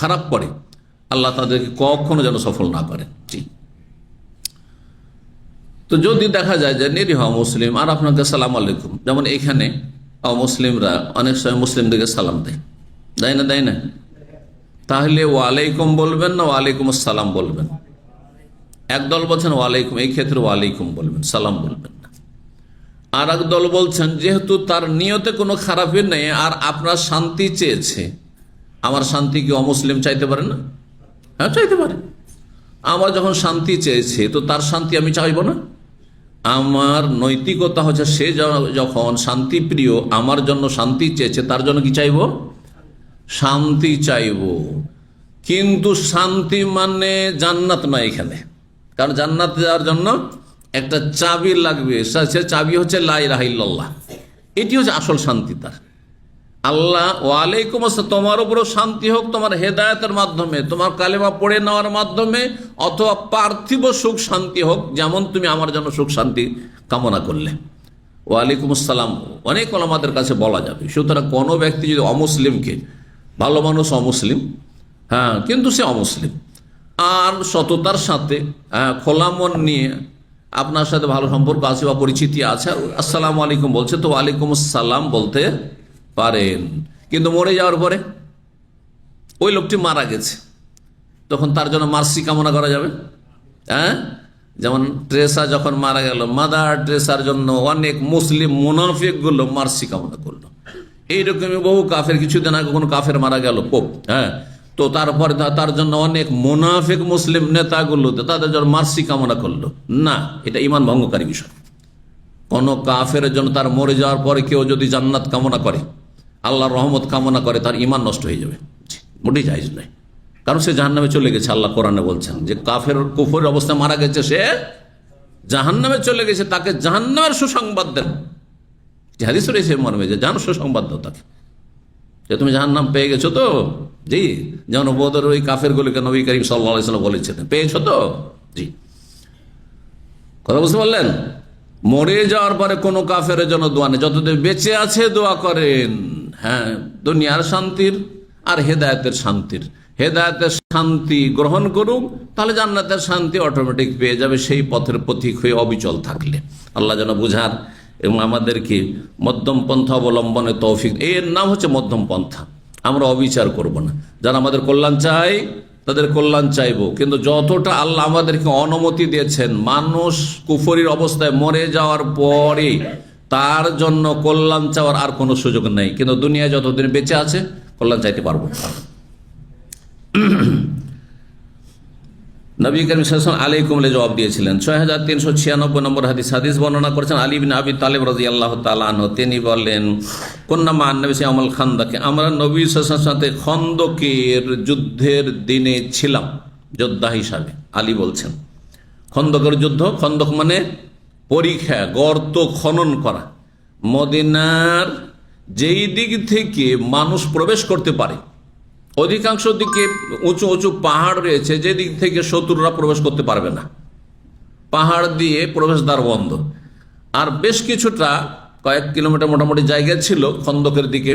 খারাপ করে, আল্লাহ তাদেরকে কখনো যেন সফল না করেন। জি, তো যদি দেখা যায় যে নিরীহ মুসলিম আর আপনাকে সালাম আলাইকুম, যেমন এখানে অমুসলিমরা অনেক সময় মুসলিমদেরকে সালাম দেয়, দেয় না? তাহলে ওয়ালাইকুম বলবেন না ওয়ালাইকুম আসসালাম বলবেন? একদল বলছেন ওয়ালাইকুম, এই ক্ষেত্রে ওয়ালাইকুম বলবেন, সালাম বলবেন না। আর এক দল বলছেন যেহেতু তার নিয়তে কোনো খারাপই নেই আর আপনার শান্তি চেয়েছে, আমার শান্তি কি অমুসলিম চাইতে পারে না? হ্যাঁ, চাইতে পারে। আমার যখন শান্তি চেয়েছে তো তার শান্তি আমি চাইব না? আমার নৈতিকতা হচ্ছে সে যখন শান্তিপ্রিয়, আমার জন্য শান্তি চেয়েছে, তার জন্য কি চাইব? শান্তি চাইব। কিন্তু শান্তি মানে জান্নাত নয় এখানে, কারণ জান্নাত যাওয়ার জন্য একটা চাবি লাগবে, সে চাবি হচ্ছে লা ইলাহা ইল্লাল্লাহ। এটি হচ্ছে আসল শান্তি তার। আল্লাহ ওয়ালাইকুম আসসালাম, তোমার উপরও শান্তি হোক, তোমার হেদায়েতের মাধ্যমে, তোমার কালেমা পড়ে নেওয়ার মাধ্যমে, অথবা পার্থিব সুখ শান্তি হোক, যেমন তুমি আমার জন্য সুখ শান্তি কামনা করলে। ওয়ালাইকুম আসসালাম অনেক ওলামাদের কাছে বলা যাবে। সুতরাং কোনো ব্যক্তি যদি অমুসলিমকে, ভালো মানুষ অমুসলিম, কিন্তু সে অমুসলিম, আর সততার সাথে খোলা মন নিয়ে আপনার সাথে ভালো সম্পর্ক আছে বা পরিচিতি আছে, আসসালামু আলাইকুম বলছে, তো ওয়ালাইকুম আসসালাম বলতে পারেন। কিন্তু মরে যাওয়ার পরে ওই লোকটি মারা গেছে, তখন তার জন্য মার্সি কামনা করা যাবে? যেমন ট্রেসা যখন মারা গেল, মাদার ট্রেসার জন্য অনেক মুসলিম মুনাফিকগুলো মার্সি কামনা করলো। এইরকমই বহু কাফের, কিছুদিন আগে কোনো কাফের মারা গেল পোপ, তো তারপরে তার জন্য অনেক মুনাফিক মুসলিম নেতাগুলো তাদের জন্য মার্সি কামনা করলো না। এটা ঈমান ভঙ্গকারী বিষয়। কোন কাফের জন্য তার মরে যাওয়ার পরে কেউ যদি জান্নাত কামনা করে, আল্লাহর রহমত কামনা করে, তার ঈমান নষ্ট হয়ে যাবে, মোটেই জায়েজ নয়। কারণ সে জাহান্নামে চলে গেছে। আল্লাহ কোরআনে বলছেন যে কাফের কুফরের অবস্থায় মারা গেছে, সে জাহান্নামে চলে গেছে, তাকে জাহান্নামের সুসংবাদ দেন। হাদিস রয়েছে মর্মে যে জাহান সুসংবাদ দাও তাকে, যে তুমি জাহান্নাম পেয়ে গেছো তো। জি, যেমন বদর ওই কাফের গুলিকে নবী করিম সাল্লাল্লাহু আলাইহি ওয়াসাল্লাম বলেছিলেন, পেয়েছো তো। জি, কথা বুঝতে পারলেন? মরে যাওয়ার পরে কোনো কাফের জন্য দোয়া নেই, যতদিন বেঁচে আছে দোয়া করেন। দুনিয়ার শান্তির আর হেদায়েতের শান্তির, হেদায়েতের শান্তি গ্রহণ করুক, তাহলে জান্নাতের শান্তি অটোমেটিক পেয়ে যাবে, সেই পথের পথিক হয়ে অবিচল থাকলে। আল্লাহ যেন বুঝার এবং আমাদেরকে মধ্যম পন্থা অবলম্বনে তৌফিক। এর নাম হচ্ছে মধ্যম পন্থা। আমরা অবিচার করব না, যারা আমাদের কল্যাণ চাই তাদের কল্যাণ চাইব, কিন্তু যতটা আল্লাহ আমাদেরকে অনুমতি দিয়েছেন, মানুষ কুফরির অবস্থায় মরে যাওয়ার পরে তার জন্য কল্যাণ চাওয়ার আর কোনো সুযোগ নেই। কিন্তু দুনিয়ায় যতদিন বেঁচে আছে কল্যাণ চাইতে পারবো। নবী করিম সাল্লাল্লাহু আলাইহি আলাইকুম লে জবাব দিয়েছিলেন। 6396 নম্বর হাদিস বর্ণনা করেছেন আলী ইবনে আবি তালিব রাদিয়াল্লাহু তাআলা আনহু। তিনি বলেন, কুন্না মা নবী ইয়াউমুল খান্দাকে, আমরা নবী সাল্লাল্লাহু আলাইহি ওয়াসাল্লামের সাথে খন্দকের যুদ্ধের দিনে ছিলাম যোদ্ধা হিসাবে। আলী বলছেন খন্দকের যুদ্ধ, খন্দক মানে পরীক্ষা, গর্ত খনন করা। মদিনার যেই দিক থেকে মানুষ প্রবেশ করতে পারে, অধিকাংশ দিকে উঁচু উঁচু পাহাড় রয়েছে, যে দিক থেকে শত্রুরা প্রবেশ করতে পারবে না, পাহাড় দিয়ে প্রবেশদ্বার বন্ধ। আর বেশ কিছুটা কয়েক কিলোমিটার মোটামুটি জায়গা ছিল খন্দকের দিকে,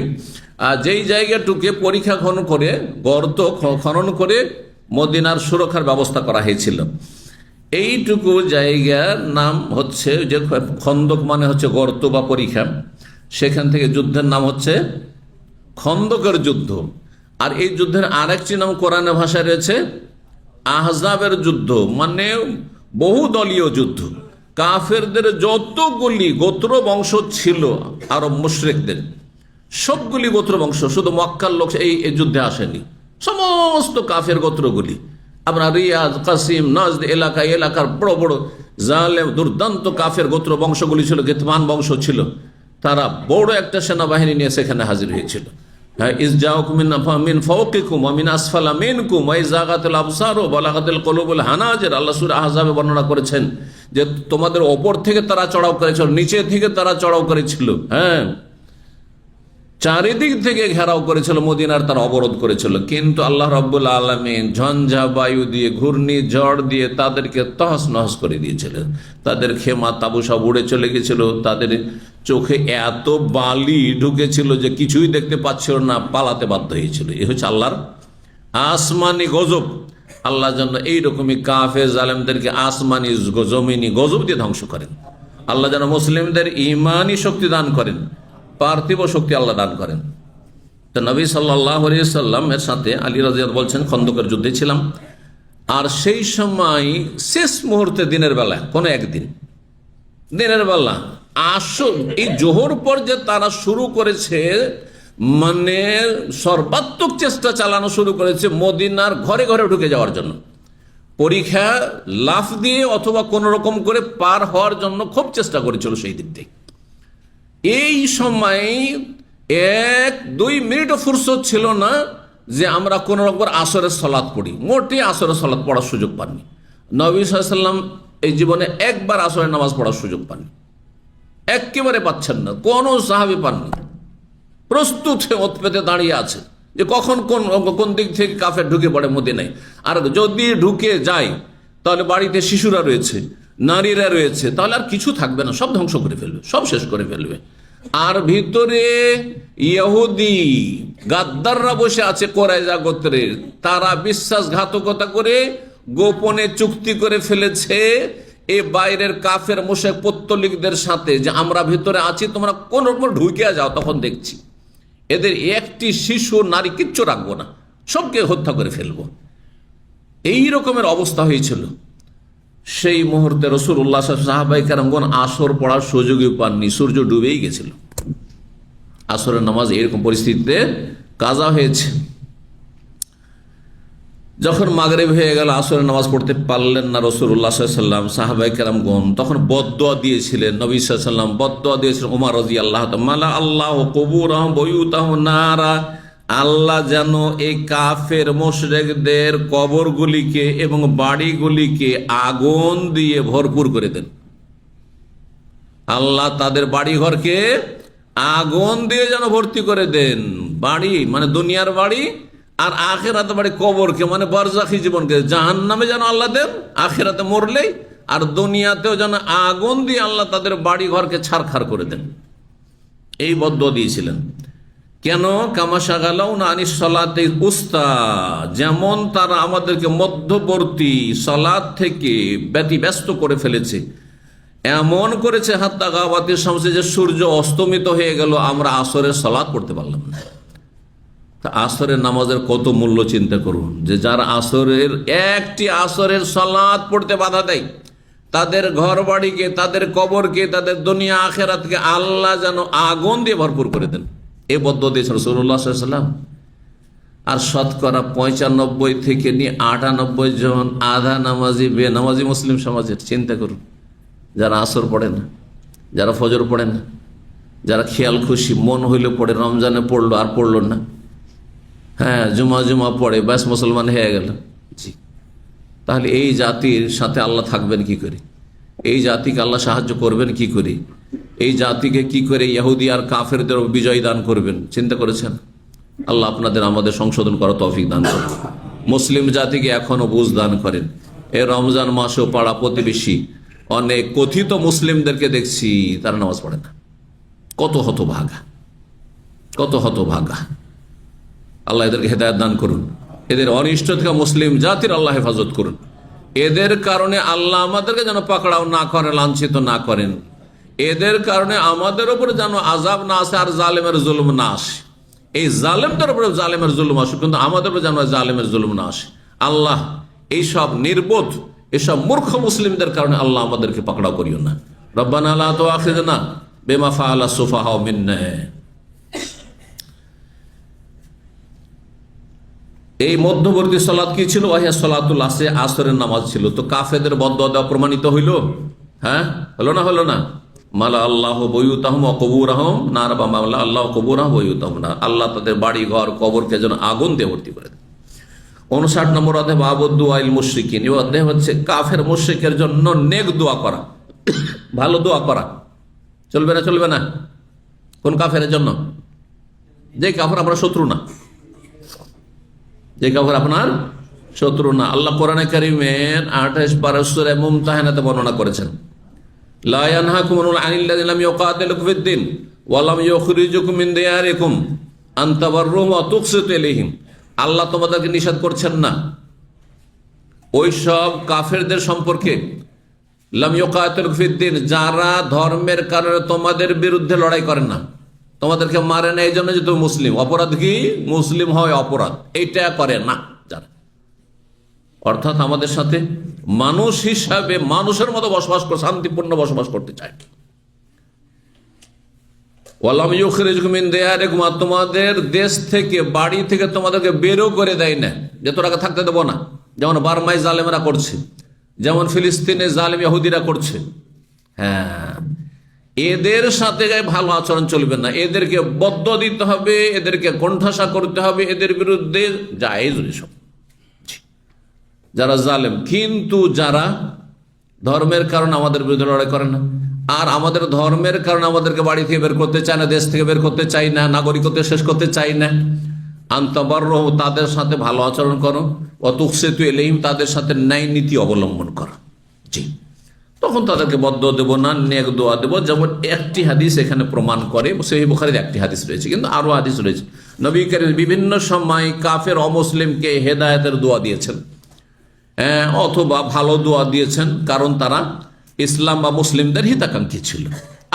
যেই জায়গাটুকে পরীক্ষা খনন করে, গর্ত খনন করে মদিনার সুরক্ষার ব্যবস্থা করা হয়েছিল। এইটুকু জায়গার নাম হচ্ছে, যে খন্দক মানে হচ্ছে গর্ত বা পরীক্ষা, সেখান থেকে যুদ্ধের নাম হচ্ছে খন্দকের যুদ্ধ। আর এই যুদ্ধের আরেকটি নাম কোরআনের ভাষায় রয়েছে আহজাবের যুদ্ধ, মানে বহুদলীয় যুদ্ধ। কাফেরদের যতগুলি গোত্র বংশ ছিল আরব মুশরিকদের, সবগুলি গোত্র বংশ, শুধু মক্কার লোক এই যুদ্ধে আসেনি, সমস্ত কাফের গোত্রগুলি, আপনার রিয়াজ, কাসিম, নাজদ এলাকার বড় বড় জালেম দুর্দান্ত কাফের গোত্র বংশগুলি ছিল, গেতমান বংশ ছিল, তারা বড় একটা সেনাবাহিনী নিয়ে সেখানে হাজির হয়েছিল। হ্যাঁ, আল্লাহ সূরা আহজাবে বর্ণনা করেছেন যে তোমাদের ওপর থেকে তারা চড়াও করেছিল, নিচে থেকে তারা চড়াও করেছিল, হ্যাঁ, চারিদিক থেকে ঘেরাও করেছিল মদিনার, তারা অবরোধ করেছিল। কিন্তু আল্লাহ রাব্বুল আলামিন ঝঞ্ঝা বায়ু দিয়ে, ঘূর্ণি ঝড় দিয়ে তাদেরকে তহস নহস করে দিয়েছিলেন। তাদের খেমা তাবু সব উড়ে চলে গেছিল, তাদের চোখে এত বালি ঢুকেছিল যে কিছুই দেখতে পাচ্ছিল না, পালাতে বাধ্য হয়েছিল। এ হচ্ছে আল্লাহর আসমানি গজব। আল্লাহ যেন এইরকমই কাফের জালেমদেরকে আসমানি জমিনি গজব দিয়ে ধ্বংস করেন। আল্লাহ যেন মুসলিমদের ইমানি শক্তি দান করেন, পার্থিব শক্তি আল্লাহ দান করেন। তো নবী সাল্লাল্লাহু আলাইহি সাল্লামের সাথে আলী রাদিয়াল্লাহু আনহু বলছেন, খন্দকের যুদ্ধে ছিলাম, আর সেই সময় শেষ মুহূর্তে দিনের বেলা, কোনো একদিন দিনের বেলা এই জোহর পর যে তারা শুরু করেছে, মানে সর্বাত্মক চেষ্টা চালানো শুরু করেছে মদিনার ঘরে ঘরে ঢুকে যাওয়ার জন্য, পরীক্ষা লাফ দিয়ে অথবা কোন রকম করে পার হওয়ার জন্য খুব চেষ্টা করেছিল সেই দিক থেকে। এই সময় 1-2 মিনিটও ফুরসত ছিল না যে আমরা কোন রকম আসরের সালাত পড়ি। মোটে আসরের সালাত পড়ার সুযোগ পাননি নবী সাল্লাল্লাহু আলাইহি ওয়াসাল্লাম। এই জীবনে একবার আসরের নামাজ পড়ার সুযোগ পাননি, একেবারে পাচ্ছেন না, কোনো সাহাবী পাননি। প্রস্তুত পেতে দাঁড়িয়ে আছে যে কখন কোন দিক থেকে কাফের ঢুকে পড়ে মদিনায়। আর যদি ঢুকে যায় তাহলে বাড়িতে শিশুরা রয়েছে, নারীরা রয়েছে, তাহলে আর কিছু থাকবে না, সব ধ্বংস করে ফেলবে, সব শেষ করে ফেলবে। আর ভিতরে ইহুদি গাদ্দাররা বসে আছে কোরাইজা গোত্রের, তারা বিশ্বাসঘাতকতা করে গোপনে চুক্তি করে ফেলেছে এ বাইরের কাফের মুশরিক পত্তলিকদের সাথে যে আমরা ভিতরে আছি, তোমরা কোন রকম ঢুকে যাও, তখন দেখছি এদের একটি শিশু নারী কিচ্ছু রাখবো না, সবকে হত্যা করে ফেলবো। এই রকমের অবস্থা হয়েছিল। সেই মুহূর্তে রাসূলুল্লাহ সাহাবায়ে কেরামগণ আসর পড়ার সুযোগই পাননি, সূর্য ডুবেই গেছিল। আসরের নামাজ এরকম পরিস্থিতিতে কাজা হয়েছে। যখন মাগরিব হয়ে গেল, আসরের নামাজ পড়তে পারলেন না রাসূলুল্লাহ সাল্লাল্লাহু আলাইহি ওয়াসাল্লাম, সাহাবায়ে কেরামগণ তখন বদদুয়া দিয়েছিলেন। নবী সাল্লাল্লাহু আলাইহি ওয়াসাল্লাম বদদুয়া দিয়েছিলেন, ওমর রাদিয়াল্লাহু তাআলা আল্লাহু কুবুরহুম বুয়ুতাহুম নারা, আল্লাহ যেন এই কাফের মুশরিকদের কবরগুলিকে এবং বাড়িগুলিকে আগুন দিয়ে ভরপুর করে দেন। আল্লাহ তাদের বাড়িঘরকে আগুন দিয়ে যেন ভর্তি করে দেন। বাড়ি মানে দুনিয়ার বাড়ি, আর আখিরাতে বাড়ি কবরকে মানে বারজাখী জীবনকে জাহান্নামে যেন আল্লাহ দেন আখিরাতে মরলেই, আর দুনিয়াতেও যেন আগুন দিয়ে আল্লাহ তাদের বাড়ি ঘরকে ছারখার করে দেন। এই বদদুয়া দিয়েছিলেন। কেন? কামা শাগালাউনা আনিস সালাতে উস্তা, যেমন তারা আমাদেরকে মধ্যবর্তী সালাত থেকে ব্যতিব্যস্ত করে ফেলেছে, এমন করেছে হাত্তা গাওয়াতির শামসে, যে সূর্য অস্তমিত হয়ে গেল, আমরা আসরের সালাত পড়তে পারলাম না। আসরের নামাজের কত মূল্য চিন্তা করুন, যে যারা আসরের একটি আসরের সালাত পড়তে বাধা দেয়, তাদের ঘর বাড়িকে, তাদের কবরকে, তাদের দুনিয়া আখিরাতকে আল্লাহ যেন আগুন দিয়ে ভরপুর করে দেন। এই বদদুয়া দিয়েছেন রাসূলুল্লাহ সাল্লাল্লাহু আলাইহি ওয়াসাল্লাম। আর শতকরা 95 থেকে নিয়ে 98 জন আধা নামাজি বেনামাজি মুসলিম সমাজের, চিন্তা করুন, যারা আসর পড়ে না, যারা ফজর পড়ে না, যারা খেয়াল খুশি মন হইলে পড়ে, রমজানে পড়লো আর পড়লো না, হ্যাঁ জুমা পড়ে, ব্যাস মুসলমান হয়ে গেল। জি, তাহলে এই জাতির সাথে আল্লাহ থাকবেন কি করে? এই জাতিকে আল্লাহ সাহায্য করবেন কি করে? এই জাতিকে কি করে ইহুদি আর কাফেরদের বিজয় দান করবেন চিন্তা করেছেন? আল্লাহ আপনাদের আমাদের সংশোধন করার তৌফিক দান করেন। মুসলিম জাতিকে এখনো বুঝ দান করেন। এই রমজান মাসেও পাড়া প্রতিবেশী অনেক কথিত মুসলিমদেরকে দেখছি তারা নামাজ পড়ে না। কত হতভাগা, কত হতভাগা। আল্লাহ এদেরকে হেদায়েত দান করুন। এদের অনিষ্ট থেকে মুসলিম জাতির আল্লাহ হেফাজত করুন। এদের কারণে আল্লাহ আমাদেরকে যেন পাকড়াও না করেন, লাঞ্ছিত না করেন। এদের কারণে আমাদের উপরে যেন আযাব না আসে আর জালেমের জুলুম না আসে। এই জালেমদের উপরে জালেমের জুলুম আসে, কিন্তু আমাদের উপরে যেন জালেমের জুলুম না আসে। আল্লাহ এইসব নির্বোধ, এসব মূর্খ মুসলিমদের কারণে আল্লাহ আমাদেরকে পাকড়াও করিও না। রব্বানা লা তুআখিযনা বিমা ফাআলা সুফাহা মিন্না। এই মধ্যবর্তী সালাত কি ছিল? ওয়াহিয়া সালাতুল আসর, আসরের নামাজ ছিল। তো কাফেরদের বদদুয়া দেওয়া প্রমাণিত হইল? হ্যাঁ, হলো না? হলো না? মালা আল্লাহ বয়ুতাহম ওয়া কবুরাহম নার, বা মালা আল্লাহ কবুরাহম বয়ুতাহম না, আল্লাহ তাদের বাড়ি ঘর কবরকে যেন আগুন দিয়ে ভর্তি করে দেয়। 59 নম্বর অধ্যায় বাবুদ দুআইল মুশরিকিন। এই অধ্যায় হচ্ছে কাফের মুশরিকের জন্য নেক দোয়া করা, ভালো দোয়া করা। চলবে না? চলবে না? কোন কাফের জন্য? যে কাফের আপনার শত্রু না, যে কাফের আপনার শত্রু না। আল্লাহ কোরআনে কারীমের 28 পারা সূরা মুমতাহানাতে বর্ণনা করেছেন, লা ইয়ানহাকুমুল আনিল্লাযিনা লাম ইউকাতিলুকুম ফিদ-দীন ওয়া লাম ইউখরিজুকুম মিন দিয়ারিকুম আন তাবাররুহুম ওয়া তুকসিতু ইলাইহিম। আল্লাহ তোমাদেরকে নিষেধ করছেন না ওই সব কাফেরদের সম্পর্কে, লাম ইউকাতিলুকুম ফিদ-দীন, যারা ধর্মের কারণে তোমাদের বিরুদ্ধে লড়াই করেন না, তোমাদেরকে মারে না এই জন্য যে তুমি মুসলিম। অপরাধ কি? মুসলিম হয় অপরাধ, এইটা করে না যারা। অর্থাৎ আমাদের সাথে মানুষ হিসাবে মানুষের মতো বসবাস করে শান্তিপূর্ণ বসবাস করতে চায়। ওয়ালাম ইউখরিজুকুম মিন দিয়ারিকুম, তোমাদের দেশ থেকে, বাড়ি থেকে তোমাদেরকে বেরও করে দেয় না যে তোরাকে থাকতে দেবো না, যেমন বার্মায় জালেমরা করছে, যেমন ফিলিস্তিনে জালেম ইহুদিরা করছে। হ্যাঁ, এদের সাথে ভালো আচরণ চলবে না, এদেরকে বদদুয়া দিতে হবে, এদেরকে কোণঠাসা করতে হবে, এদের বিরুদ্ধে জায়েজ সব যারা জালেম। কিন্তু যারা ধর্মের কারণে আমাদের বিরুদ্ধে লড়াই করে না, আর আমাদের ধর্মের কারণে আমাদেরকে বাড়ি থেকে বের করতে চায় না, দেশ থেকে বের করতে চাই না, নাগরিকত্ব শেষ করতে চাই না, আনতাবাররুহ, তাদের সাথে ভালো আচরণ করো, ওয়া তুকসিতু ইলাইহিম, তাদের সাথে ন্যায় নীতি অবলম্বন করো। জি, তখন তাদেরকে বদদুয়া দেব না, নেক দোয়া দেব। যেমন একটি হাদিস এখানে প্রমাণ করে, সহিহ বুখারীর একটি হাদিস রয়েছে, কিন্তু আরো হাদিস রয়েছে। নবী কারীম বিভিন্ন সময় কাফের অমুসলিমকে হেদায়েতের দোয়া দিয়েছেন, অথবা ভালো দোয়া দিয়েছেন, কারণ তারা ইসলাম বা মুসলিমদের হিতাকাঙ্ক্ষী ছিল।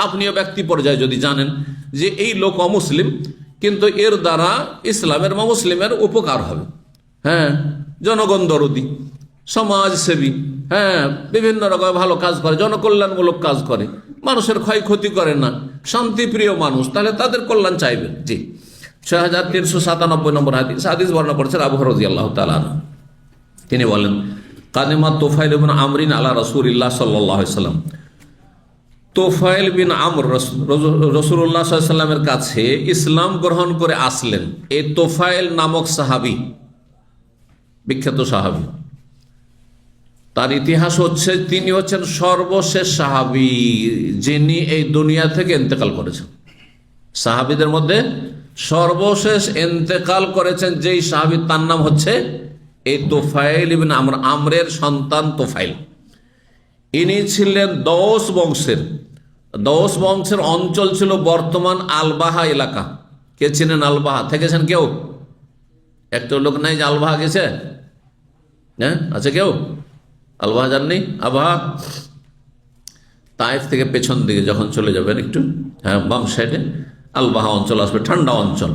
আপনিও ব্যক্তি পর্যায়ে যদি জানেন যে এই লোক অমুসলিম, কিন্তু এর দ্বারা ইসলামের বা মুসলিমের উপকার হবে, হ্যাঁ, জনগণ দরদি, সমাজসেবী, হ্যাঁ, বিভিন্ন রকম ভালো কাজ করে, জনকল্যাণমূলক কাজ করে, মানুষের ক্ষয়ক্ষতি করে না, শান্তিপ্রিয় মানুষ, তাহলে তাদের কল্যাণ চাইবেন। জি, 6397 নম্বর হাদিস বর্ণনা করেছেন আবু হুরায়রা রাদিয়াল্লাহু তাআলা আনহু। তিনি বলেন, কাদিমা তুফাইল ইবনে আমরিন আলা রাসূলিল্লাহ সাল্লাল্লাহু আলাইহি ওয়াসাল্লাম। তুফাইল বিন আমর রাসূলুল্লাহ সাল্লাল্লাহু আলাইহি ওয়াসাল্লামের কাছে ইসলাম গ্রহণ করে আসলেন। এই তুফাইল নামক সাহাবী, বিখ্যাত সাহাবী, তার ইতিহাস হচ্ছে তিনি হচ্ছেন সর্বশেষ সাহাবী যিনি এই দুনিয়া থেকে ইন্তেকাল করেছেন। সাহাবীদের মধ্যে সর্বশেষ ইন্তেকাল করেছেন যেই সাহাবী, তার নাম হচ্ছে এই তুফাইল ইবনে আমর, আমরের সন্তান তুফাইল। ইনি ছিলেন দৌস বংশের। দৌস বংশের অঞ্চল ছিল বর্তমান আলবাহা এলাকা। কে চিনেন আলবাহা? থেকেছেন কেউ? একটা লোক নাই যে আলবাহা গেছে? হ্যাঁ, আছে কেউ? আলবাহা যাননি? আবহাওয়া তায়েফ থেকে পেছন দিকে যখন চলে যাবেন একটু, হ্যাঁ, বাম সাইডে আলবাহা অঞ্চল আসবে। ঠান্ডা অঞ্চল,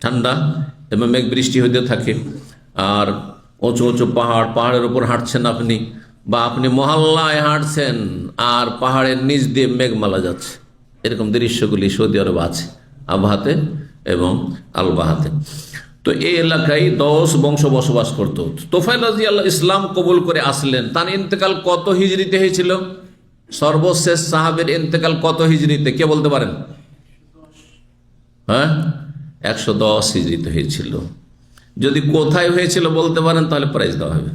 ঠান্ডা, এবং মেঘ বৃষ্টি হইতে থাকে, আর উঁচু উঁচু পাহাড়, পাহাড়ের উপর হাঁটছেন আপনি, বা আপনি মহল্লায় হাঁটছেন আর পাহাড়ের নিচ দিয়ে মেঘমালা যাচ্ছে, এরকম দৃশ্যগুলি সৌদি আরব আছে, আবহাতে এবং আলবাহাতে। তো এই এলাকায় দৌস বংশ বসবাস করত। তুফাইল রাদিয়াল্লাহু ইসলাম কবুল করে আসলেন। তার ইন্তেকাল কত হিজরিতে হয়েছিল? সর্বশেষ সাহাবের ইন্তেকাল কত হিজরিতে, কে বলতে পারেন? হ্যাঁ, 110 হিজরিতে হয়েছিল। যদি কোথায় হয়েছিল বলতে পারেন তাহলে প্রাইজ দেওয়া হবে।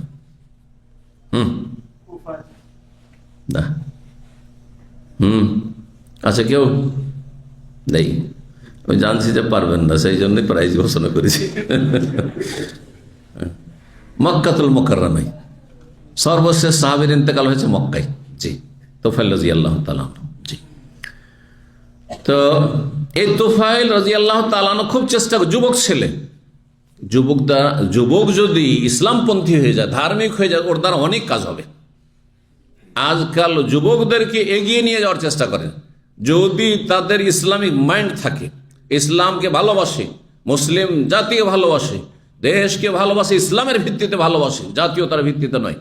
না, আচ্ছা, কেউ নেই? আমি জানছি যে পারবেন না, সেই জন্যই প্রাইজ ঘোষণা করেছি। মক্কাতুল মুকাররমায় সর্বশেষ সাহাবীর ইন্তেকাল হয়েছে মক্কায়। জি, তোফাইল রাদিয়াল্লাহু তাআলা। জি, তো এই তোফাইল রাদিয়াল্লাহু তাআলা খুব চেষ্টা, যুবক ছেলে, যুবক যদি ইসলামপন্থী হয়ে যায়, ধার্মিক হয়ে যায়, ওর দ্বারা অনেক কাজ হবে। আজকাল যুবকদেরকে এগিয়ে নিয়ে যাওয়ার চেষ্টা করেন। যদি তাদের ইসলামিক মাইন্ড থাকে, ইসলামকে ভালোবাসে, মুসলিম জাতিকে ভালোবাসে, দেশকে ভালোবাসে, ইসলামের ভিত্তিতে ভালোবাসে, জাতীয়তার ভিত্তিতে নয়,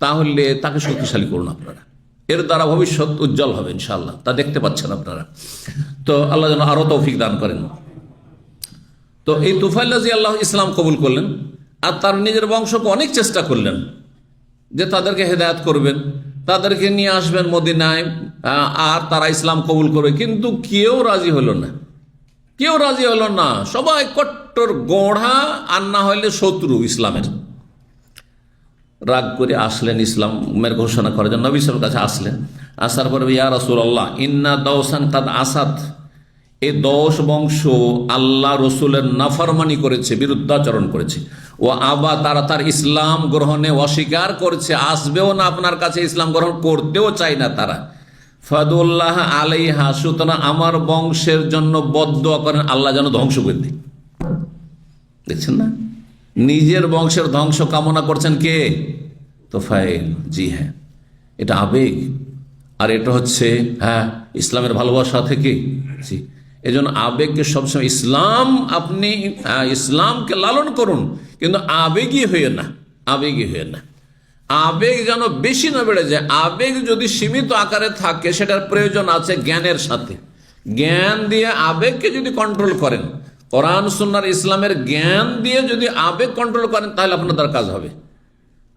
তাহলে তাকে শক্তিশালী করুন আপনারা। এর দ্বারা ভবিষ্যৎ উজ্জ্বল হবে ইনশাআল্লাহ। তা দেখতে পাচ্ছেন আপনারা। তো আল্লাহ যেন আরো তৌফিক দান করেন। তো এই তুফাইল রাদিয়াল্লাহু ইসলাম কবুল করলেন, আর তার নিজের বংশকে অনেক চেষ্টা করলেন যে তাদেরকে হেদায়েত করবেন, তাদেরকে নিয়ে আসবেন মদিনায়, আর তারা ইসলাম কবুল করবে। কিন্তু কেউ রাজি হলো না, কেউ রাজি হলো না। সবাই কট্টর গোঁড়া, আর না হইলে শত্রু ইসলামের। রাগ করে আসলেন ইসলামের ঘোষণা করার জন্য, নবী সাল্লাল্লাহু আলাইহি ওয়াসাল্লামের কাছে আসলেন। আসার পরে, ইয়া রাসূলুল্লাহ, ইন্না দাওসান কাদ আসাত, এই দশ বংশ আল্লাহ রসুলের নাফরমানি করেছে, বিরুদ্ধাচরণ করেছে। ও আবা, তারা তার ইসলাম গ্রহণে অস্বীকার করছে, আসবেও না আপনার কাছে, ইসলাম গ্রহণ করতেও চায় না তারা। ফাদুল্লাহ আলাইহা, সুতরাং আমার বংশের জন্য বদদুয়া করেন, আল্লাহ যেন ধ্বংস করে দেয়। দেখছেন না, নিজের বংশের ধ্বংস কামনা করছেন কে? তোফাইল। জি হ্যাঁ, এটা আবেগ, আর এটা হচ্ছে ইসলামের ভালোবাসা থেকে। জি, এজন্য আবেগকে সবসময় আপনি ইসলামকে লালন করুন, কিন্তু আবেগী হয়ে না, আবেগী হয়ে না। আবেগ যেন বেশি না বেড়ে যায়। আবেগ যদি সীমিত আকারে থাকে, সেটার প্রয়োজন আছে জ্ঞানের সাথে। জ্ঞান দিয়ে আবেগকে যদি কন্ট্রোল করেন, কোরআন সুন্নাহর ইসলামের জ্ঞান দিয়ে যদি আবেগ কন্ট্রোল করেন, তাহলে আপনার দ্বারা কাজ হবে।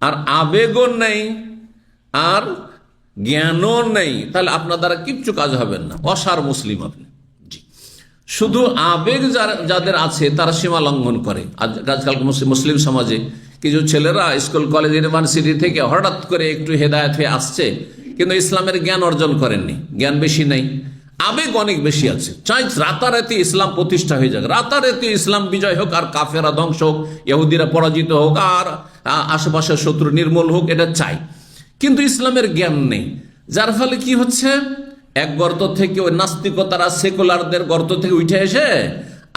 আর আবেগও নেই, আর জ্ঞানও নেই, তাহলে আপনার দ্বারা কিচ্ছু কাজ হবে না। অসার মুসলিম আপনি। শুধু আবেগ যাদের আছে, তারা সীমা লঙ্ঘন করে। আজকাল মুসলিম সমাজে কিছু ছেলেরা স্কুল, কলেজ, ইউনিভার্সিটি থেকে হঠাৎ করে একটু হেদায়েত হয়ে আসছে, কিন্তু ইসলামের জ্ঞান অর্জন করেননি। জ্ঞান বেশি নেই, আবেগ অনেক বেশি আছে। চাই রাতারাতি ইসলাম প্রতিষ্ঠা হয়ে যাক, রাতারাতি ইসলাম বিজয় হোক, আর কাফেরা ধ্বংস হোক, ইহুদিরা পরাজিত হোক, আর আশেপাশের শত্রু নির্মূল হোক, এটা চাই। কিন্তু ইসলামের জ্ঞান নেই, যার ফলে কি হচ্ছে, এক গর্ত থেকে ওই নাস্তিকতারা সেকুলারদের গর্ত থেকে উঠে এসে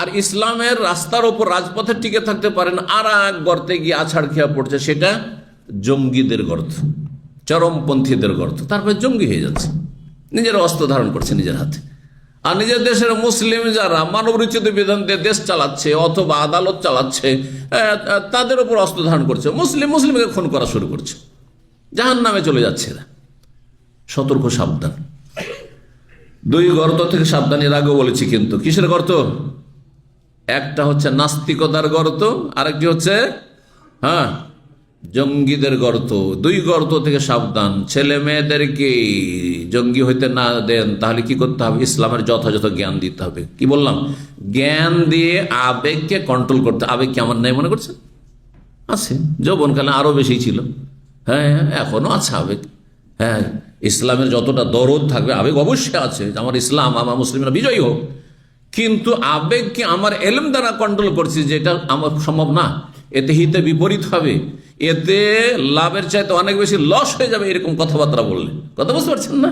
আর ইসলামের রাস্তার ওপর রাজপথে টিকে থাকতে পারেন, আর এক গর্তে গিয়ে আছাড় খেয়া পড়ছে। সেটা জঙ্গিদের গর্ত, চরমপন্থীদের গর্ত। তারপরে জঙ্গি হয়ে যাচ্ছে, নিজের অস্ত্র ধারণ করছে নিজের হাতে। আর নিজের দেশের মুসলিম যারা মানবরচিত বিধান দিয়ে দেশ চালাচ্ছে অথবা আদালত চালাচ্ছে, তাদের উপর অস্ত্র ধারণ করছে, মুসলিমকে খুন করা শুরু করছে, জাহান্নামে চলে যাচ্ছে এরা। সতর্ক, সাবধান। দুই গর্ত থেকে সাবধান, এর আগেও বলেছি। কিন্তু কিসের গর্ত? একটা হচ্ছে নাস্তিকতার গর্ত, আরেকটি হচ্ছে জঙ্গিদের গর্ত। দুই গর্ত থেকে সাবধান। ছেলে মেয়েদেরকে জঙ্গি হইতে না দেন, তাহলে কি করতে হবে? ইসলামের যথাযথ জ্ঞান দিতে হবে। কি বললাম? জ্ঞান দিয়ে আবেগকে কন্ট্রোল করতে। আবেগ কি আমার নাই মনে করছে? আছে, যৌবনকালে আরো বেশি ছিল, এখনো আছে আবেগ। ইসলামের যতটা দরদ থাকবে, আবেগ অবশ্যই আছে, আমার ইসলাম, আমার মুসলিমরা বিজয়ী হোক। কিন্তু আবেগকে আমার এলম দ্বারা কন্ট্রোল করছি, যেটা আমার সম্ভব না। এতে হিতে বিপরীত হবে, এতে লাভের চাইতে অনেক বেশি লস হয়ে যাবে, এরকম কথাবার্তা বললে। কথা বুঝতে পারছেন না?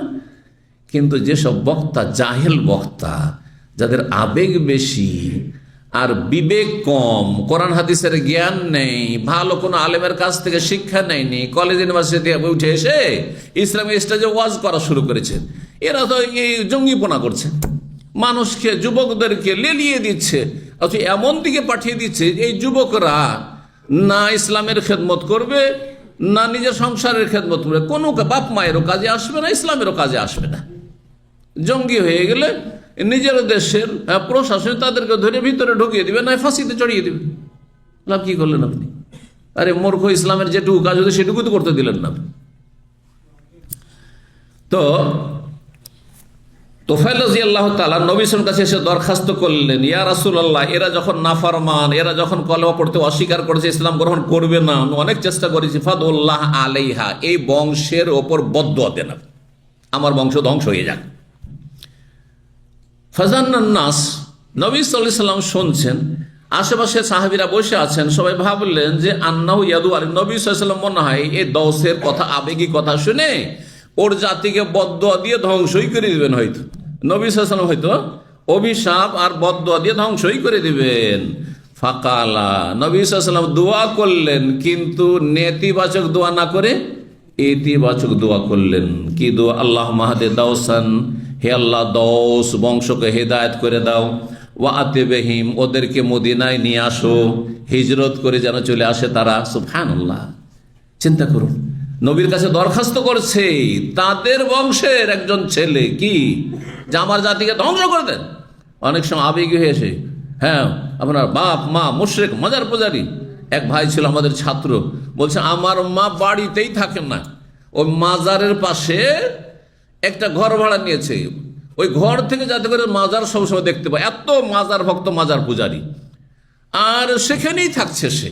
কিন্তু যেসব বক্তা, জাহেল বক্তা, যাদের আবেগ বেশি আর বিবেক কম, কোরআন হাদিসের জ্ঞান নেই, ভালো কোনো আলেমের কাছ থেকে শিক্ষা নেয়নি, কলেজ ইউনিভার্সিটি উঠে এসে ইসলামিক স্টেজে ওয়াজ করা শুরু করেছে, এরা তো এই জঙ্গিপনা করছে, মানুষকে, যুবকদেরকে লেলিয়ে দিচ্ছে। অথচ এমন দিকে পাঠিয়ে দিচ্ছে, এই যুবকরা না ইসলামের খেদমত করবে, না নিজের সংসারের খেদমত করবে, কোনো বাপ মায়েরও কাজে আসবে না, ইসলামেরও কাজে আসবে না। জঙ্গি হয়ে গেলে নিজের দেশের প্রশাসন তাদেরকে ধরে ভিতরে ঢুকিয়ে দিবে, না ফাঁসিতে চড়িয়ে দিবে। লাভ কি করলেন আপনি? আরে মূর্খ, ইসলামের যেটুকু কাজ হতো সেটুকু তো করতে দিলেন না। তো তোফাইল রাদিয়াল্লাহু তাআলা নবী সাল্লাল্লাহু আলাইহি ওয়াসাল্লামের কাছে এসে দরখাস্ত করলেন, ইয়া রাসূলুল্লাহ, এরা যখন নাফরমান, এরা যখন কলেমা পড়তে অস্বীকার করেছে, ইসলাম গ্রহণ করবে না, আমি অনেক চেষ্টা করেছি, ফাদুল্লাহ আলাইহা, এই বংশের ওপর বদদুয়া দেন, আমার বংশ ধ্বংস হয়ে যাক। ফাজান্নান নাস, নবী সাল্লাল্লাহু আলাইহি সাল্লাম শুনছেন, আশেপাশে সাহাবীরা বসে আছেন, সবাই ভাবলেন যে আন্নাহু ইয়াদু আলী, নবী সাল্লাল্লাহু আলাইহি সাল্লাম মনে হয় এই দৌসের কথা, আবেগী কথা শুনে ওর জাতিকে বদদুয়া দিয়ে ধ্বংসই করে দিবেন। হয়তো নবী সাল্লাল্লাহু আলাইহি সাল্লাম হয়তো অভিশাপ আর বদদুয়া দিয়ে ধ্বংসই করে দিবেন। ফাকালা, নবী সাল্লাল্লাহু আলাইহি সাল্লাম দোয়া করলেন, কিন্তু নেতিবাচক দোয়া না করে ইতিবাচক দোয়া করলেন। কি দোয়া? আল্লাহ মাহাদে দাওসান, হে আল্লাহ দৌস বংশকে হেদায়েত করে দাও, ওয়া আতিবিহিম, ওদেরকে মদিনায় নিয়ে আসো, হিজরত করে যেন চলে আসে তারা। সুবহানাল্লাহ, চিন্তা করুন, নবীর কাছে দরখাস্ত করছে তাদের বংশের একজন ছেলে, কি যে আমার জাতিকে ধ্বংস করে দেন। অনেক সময় আবেগী হয়েছে, হ্যাঁ আপনার বাপ মা মুশরিক মাজার পূজারী। এক ভাই ছিল আমাদের ছাত্র, বলছে আমার মা বাড়িতেই থাকেন না, ওই মাজারের পাশে একটা ঘর ভাড়া নিয়েছে, ওই ঘর থেকে যাতে করে মাজার সবসময় দেখতে পায়, এত মাজার ভক্ত মাজার পূজারী, আর সেখানেই থাকছে সে।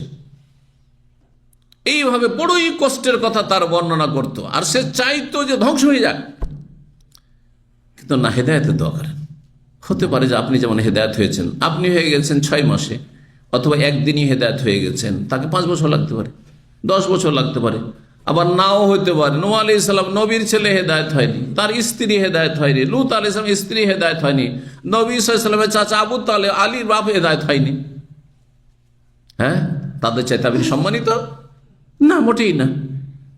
এইভাবে বড়ই কষ্টের কথা তার বর্ণনা করত, আর সে চাইতো যে ধ্বংস হয়ে যাক, কিন্তু না, হেদায়েতের দোয়া করেন। হতে পারে যে আপনি যেমন হেদায়েত হয়েছেন, আপনি হয়ে গেছেন 6 মাসে, অথবা একদিনই হেদায়েত হয়ে গেছেন, তাকে 5 বছর লাগতে পারে, 10 বছর লাগতে পারে, আবার নাও হইতে পারে। নূহ আলাইহিস সালাম নবীর ছেলে হেদায়েত হয়নি, তার স্ত্রী হেদায়েত হয়নি, লূত আলাইহিস সালাম স্ত্রী হেদায়েত হয়নি, নবী সাল্লাল্লাহু আলাইহি ওয়াসাল্লামের চাচা আবু তালেব আলীর বাপ হেদায়েত হয়নি। হ্যাঁ, তাদের চাইতে আপনি সম্মানিত না, মোটেই না।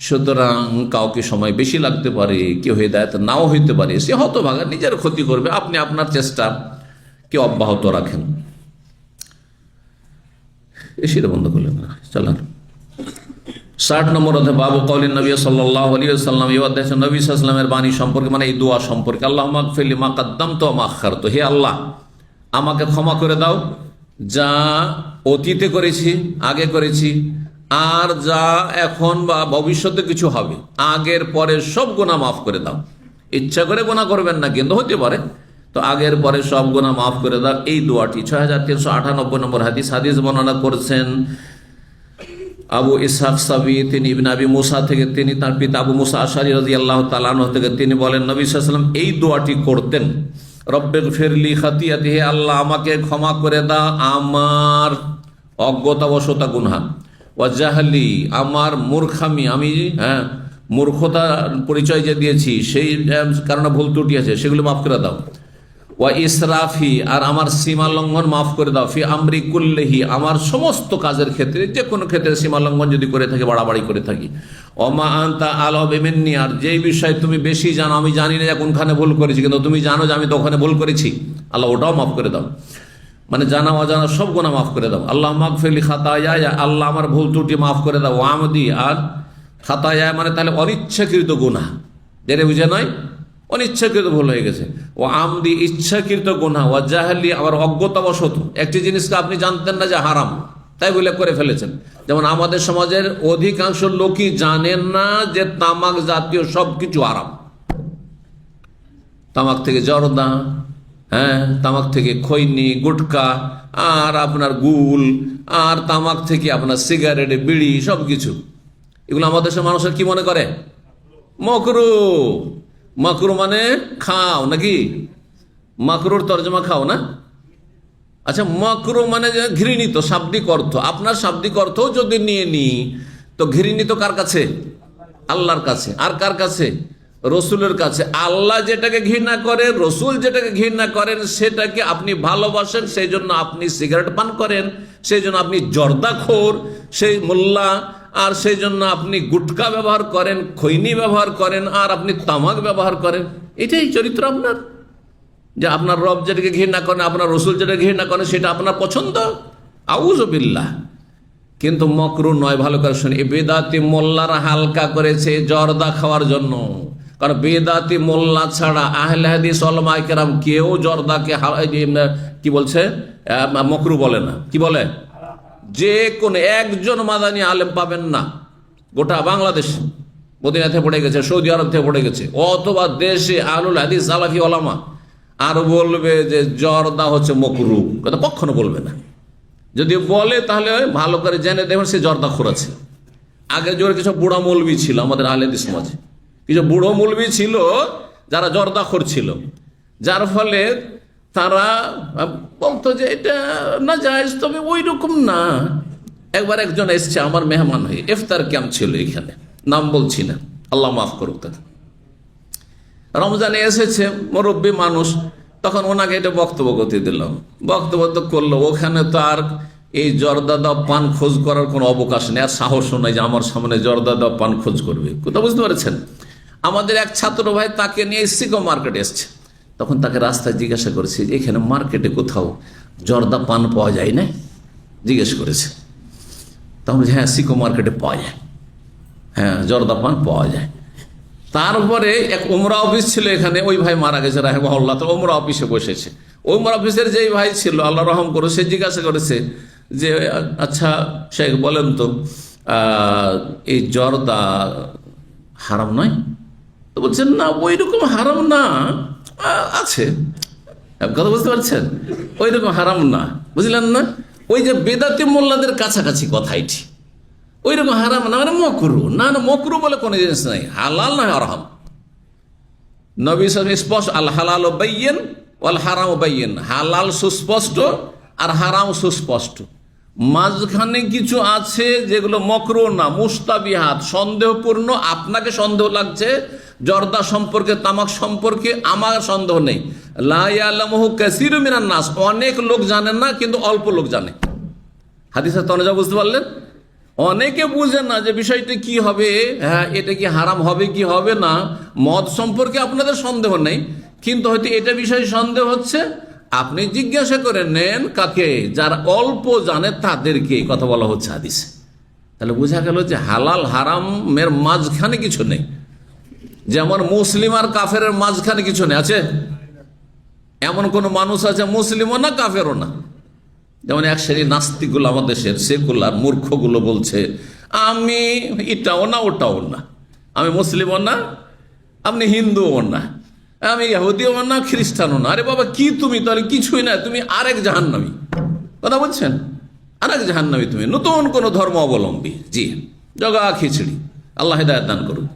সুতরাং কাউকে সময় বেশি লাগতে পারে, কেউ হেদায়েত নাও হইতে পারে, সে হতভাগা, নিজের ক্ষতি করবে। আপনি আপনার চেষ্টা কে অব্যাহত রাখেন। এসিটা বন্ধ করলেন না, চালান। 60 নম্বর অধ্যায়, বাবু কওলিন নবী সাল্লাল্লাহু আলাইহি ওয়াসাল্লাম, এই অধ্যায়ে নবী সাল্লাল্লাহু আলাইহি ওয়াসাল্লামের বাণী সম্পর্কে, মানে এই দোয়া সম্পর্কে। আল্লাহুম্মা গফির লিমা কাদ্দামতু ওয়া মা আখখারতু, হে আল্লাহ আমাকে ক্ষমা করে দাও যা অতীতে করেছি, আগে করেছি, আর যা এখন বা ভবিষ্যতে কিছু হবে, আগের পরের সব গুনাহ মাফ করে দাও। ইচ্ছা করে গুনাহ করবেন না, কিন্তু হতে পারে, তো আগের পরে সব গুনাহ মাফ করে দাও। এই দোয়াটি 6398 নম্বর হাদিস বর্ণনা করেছেন আবু ইসহাক সাবি, তিনি ইবনে আবি মুসা থেকে, তিনি তার পিতা আবু মুসা আশআরী রাদিয়াল্লাহু তাআলা আনহু থেকে, তিনি বলেন নবী সাল্লাল্লাহু আলাইহি ওয়াসাল্লাম এই দোয়াটি করতেন, রব্বিগফিরলি খাতিয়াতি, হে আল্লাহ আমাকে ক্ষমা করে দাও আমার অজ্ঞতাবশত গুনাহ, ওয়া জাহলি, আমার মূর্খামি, আমি মূর্খতা পরিচয় যে দিয়েছি সেই কারণে ভুল ত্রুটি আছে, সেগুলো মাফ করে দাও, ওয়া ইসরাফি, আর আমার সীমা লঙ্ঘন মাফ করে দাও, ফি আমরি কুল্লিহি, আমার সমস্ত কাজের ক্ষেত্রে, যে কোনো ক্ষেত্রে সীমা লঙ্ঘন যদি করে থাকি, বাড়াবাড়ি করে থাকি, ওমা আনতা আ'লামু মিন্নি, আর যেই বিষয় তুমি বেশি জানো, আমি জানি না যে কোনখানে ভুল করেছি, কিন্তু তুমি জানো যে আমি তো ওখানে ভুল করেছি, আল্লাহ ওটাও মাফ করে দাও। মানে জানা অজানা সব গুনাহ মাফ করে দাও। আল্লাহ মাগফিরলি খাতায়া, আল্লাহ আমার ভুল ত্রুটি মাফ করে দাও। আমদি, আর খাতায়া মানে তাহলে অনিচ্ছাকৃত গুনাহ, জেনে বুঝে নয়, অনিচ্ছাকৃত ভুল হয়ে গেছে। ও আমদি ইচ্ছাকৃত গুনাহ, ও জাহলি আবার অজ্ঞতাবশত, একটি জিনিসকে আপনি জানতেন না যে হারাম, তাই বলে করে ফেলেছেন। যেমন আমাদের সমাজের অধিকাংশ লোকই জানেন না যে তামাক জাতীয় সব কিছু হারাম। তামাক থেকে জর্দা, তামাক থেকে খৈনি, গুটকা, আর আপনার গুল, আর তামাক থেকে আপনার সিগারেট, বিড়ি, সব কিছু, এগুলো আমাদের দেশের মানুষের কি মনে করে? মাকরুহ। মাকরুহ মানে খাও নাকি? মাকরুর তর্জমা খাও না? আচ্ছা, মাকরুহ মানে যে ঘৃণিত, শাব্দিক অর্থ। আপনার শাব্দিক অর্থ যদি নিয়ে নি, তো ঘৃণিত কার কাছে? আল্লাহর কাছে। আর কার কাছে? রসুলের কাছে। আল্লাহ যেটাকে ঘৃণা করেন, রসুল যেটাকে ঘৃণা করেন, সেটাকে আপনি ভালোবাসেন, সেই জন্য আপনি সিগারেট পান করেন, সেই জন্য আপনি জর্দাখোর, সেই মোল্লা, আর সেই জন্য আপনি গুটকা ব্যবহার করেন, খৈনি ব্যবহার করেন, আর আপনি তামাক ব্যবহার করেন। এটাই চরিত্র আপনার, যে আপনার রব যেটাকে ঘৃণা করেন, আপনার রসুল যেটাকে ঘৃণা করেন, সেটা আপনার পছন্দ। আউযু বিল্লাহ। কিন্তু মাকরুহ নয়, ভালো করে শুনি। বেদাতি মোল্লারা হালকা করেছে জর্দা খাওয়ার জন্য, কারণ বেদাতি মোল্লা ছাড়া আহলে হাদিস উলামায়ে কেরাম কেউ জর্দাকে কি বলছে? মাকরুহ বলে না। কি বলে? যে কোনো একজন মাদানী আলেম পাবেন না গোটা বাংলাদেশ, মদিনা থেকে পড়ে গেছে, সৌদি আরব থেকে পড়ে গেছে, অথবা দেশে আহলুল হাদিস সালাফি ওলামা, আর বলবে যে জর্দা হচ্ছে মাকরুহ, কথা কখনো বলবে না। যদি বলে তাহলে ভালো করে জেনে দেখবেন সে জর্দাখোর আছে। আগে জোরে কিছু বুড়া মৌলবি ছিল আমাদের আহলে হাদিস সমাজে, কিছু বুড়ো মৌলবি ছিল যারা জর্দাখোর ছিল, যার ফলে তারা বলতো যে এটা না জায়েজ, তবে ওই রকম না। একবার একজন এসছে আমার মেহমান হয়ে, ইফতার ক্যাম্প ছিল এখানে, নাম বলছি না, আল্লাহ মাফ করুক তাকে। রমজানে এসেছে, মুরব্বী মানুষ, তখন ওনাকে এটা বক্তব্য করতে দিলাম। বক্তব্য তো করলো, ওখানে তো আর এই জর্দাদা পান খোঁজ করার কোনো অবকাশ নেই, আর সাহসও নাই যে আমার সামনে জর্দাদা পান খোঁজ করবে। কোথাও বুঝতে পারছেন? আমাদের এক ছাত্র ভাই তাকে নিয়ে সিকো মার্কেটে এসছে, তখন তাকে রাস্তায় জিজ্ঞাসা করেছি যে এখানে মার্কেটে কোথাও জর্দা পান পাওয়া যায় না, জিজ্ঞেস করেছে। তখন হ্যাঁ সিকো মার্কেটে পাওয়া যায়, হ্যাঁ জর্দা পান পাওয়া যায়। তারপরে এক উমরা অফিস ছিল এখানে, ওই ভাই মারা গেছে রাহিমাহুল্লাহ, তো উমরা অফিসে বসেছে। উমরা অফিসের যেই ভাই ছিল, আল্লাহ রহম করে, সে জিজ্ঞাসা করেছে যে আচ্ছা শেখ বলেন তো এই জর্দা হারাম নয়? তো বলছেন না ওই রকম হারাম না, আছে। কথা বুঝতে পারছেন? ওই রকম হারাম না, বুঝলেন না? ওই যে বেদাতি মোল্লাদের কাছাকাছি কথা এটি, ওই রকম হারাম না মানে মকরু না, না মকরু বলে কোনো জিনিস নাই, হালাল না হারাম। নবী স্পষ্ট, আল হালাল বাইয়িন ওয়াল হারাম বাইয়িন, হালাল সুস্পষ্ট আর হারাম সুস্পষ্ট। মাঝখানে কিছু আছে যেগুলো মকরু না, মুস্তাবিহাত, সন্দেহপূর্ণ। আপনাকে সন্দেহ লাগছে জর্দা সম্পর্কে, তামাক সম্পর্কে, আমার সন্দেহ নেই। লা ইয়ালামুহু কাসীরুম মিনান নাস, অনেক লোক জানেন না, কিন্তু অল্প লোক জানে। হাদিসের তরজমা বুঝতে পারলেন? অনেকে বুঝেন না যে বিষয়টি কি হবে, হ্যাঁ এটা কি হারাম হবে কি হবে না। মদ সম্পর্কে আপনাদের সন্দেহ নেই, কিন্তু হয়তো এটা বিষয়ে সন্দেহ হচ্ছে। আপনি জিজ্ঞাসা করে নেন কাকে, যারা অল্প জানে তাদেরকে কথা বলা হচ্ছে হাদিসে। তাহলে বোঝা গেল যে হালাল হারামের মাঝখানে কিছু নেই, যেমন মুসলিম আর কাফেরের মাঝখানে কিছু নেই। আছে এমন কোন মানুষ আছে মুসলিমও না কাফেরও না? যেমন এক শ্রেণী নাস্তিকগুলো আমাদের দেশের সেকুলার মূর্খগুলো বলছে আমি এটাও না ওটাও না, আমি মুসলিমও না, আপনি হিন্দুও না, আমি ইহুদিও না, খ্রিস্টানও না। আরে বাবা কি তুমি তাহলে? কিছুই না, তুমি আরেক জাহান্নামী। কথা বলছেন? আরেক জাহান্নামী তুমি, নতুন কোন ধর্ম অবলম্বী। জি, জগা খিচড়ি। আল্লাহ হিদায়াত দান করুন।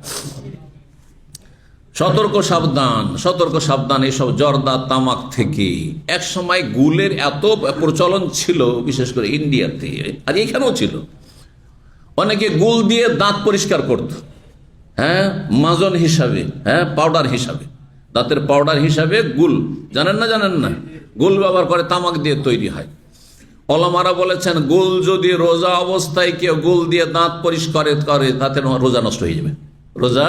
সতর্ক সাবধান, সতর্ক সাবধান এইসব জর্দা তামাক থেকে। এক সময় গুলের এত প্রচলন ছিল, বিশেষ করে ইন্ডিয়াতে, আর এখানেও ছিল। অনেকে গুল দিয়ে দাঁত পরিষ্কার করত, হ্যাঁ মাজন হিসাবে, হ্যাঁ পাউডার হিসাবে, দাঁতের পাউডার হিসাবে গুল। জানেন না? জানেন না? গুল ব্যবহার করে, তামাক দিয়ে তৈরি হয়। ওলামারা বলেছেন গুল যদি রোজা অবস্থায় কেউ গুল দিয়ে দাঁত পরিষ্কার করে তাতে রোজা নষ্ট হয়ে যাবে। রোজা,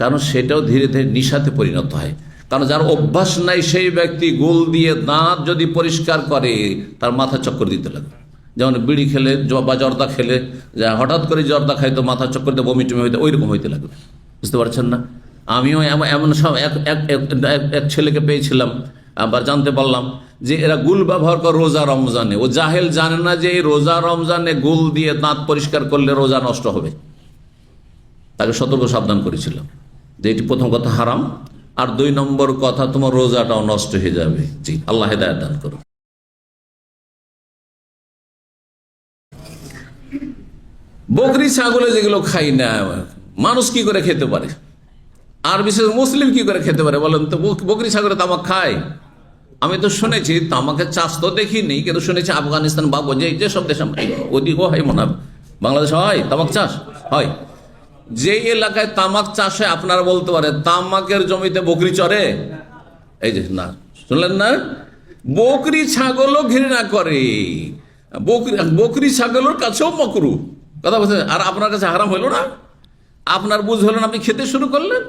কারণ সেটাও ধীরে ধীরে নিশাতে পরিণত হয়। কারণ যার অভ্যাস নাই সেই ব্যক্তি গুল দিয়ে দাঁত যদি পরিষ্কার করে তার মাথা চক্কর দিতে লাগবে। যেমন বিড়ি খেলে বা জর্দা খেলে, হঠাৎ করে জর্দা খাইতো মাথা চক্কর দিয়ে বমি টমি হইতে, ওই রকম হইতে লাগবে। বুঝতে পারছেন না? আমিও এমন সব এক ছেলেকে পেয়েছিলাম, আবার জানতে পারলাম যে এরা গুল ব্যবহার করে রোজা রমজানে। ও জাহেল, জানে না যে এই রোজা রমজানে গুল দিয়ে দাঁত পরিষ্কার করলে রোজা নষ্ট হবে। তাকে সতর্ক সাবধান করেছিলাম যে এটি প্রথম কথা হারাম, আর 2 নম্বর কথা তোমার রোজাটাও নষ্ট হয়ে যাবে। জি, আল্লাহ হিদায়াত দান করুন। বকরি ছাগলে যেগুলো খাই না, মানুষ কি করে খেতে পারে? আর বিশেষ মুসলিম কি করে খেতে পারে বলেন তো? বকরি ছাগলে তামাক খায়? আমি তো শুনেছি, তামাকের চাষ তো দেখিনি, কিন্তু শুনেছি আফগানিস্তান বা যেসব দেশ, ওদিকেও হয় মনে হয়, বাংলাদেশে হয় তামাক চাষ হয়। যে এলাকায় তামাক চাষ হয় আপনারা বলতে পারে তামাকের জমিতে বকরি চড়ে? এই যে না, শুনলেন না? বকরি ছাগলও ঘৃণা করে, বকরি ছাগলের কাছেও মকরু। কথা বলছেন? আর আপনার কাছে হারাম হইল না? আপনার বুঝ হলো না, আপনি খেতে শুরু করলেন।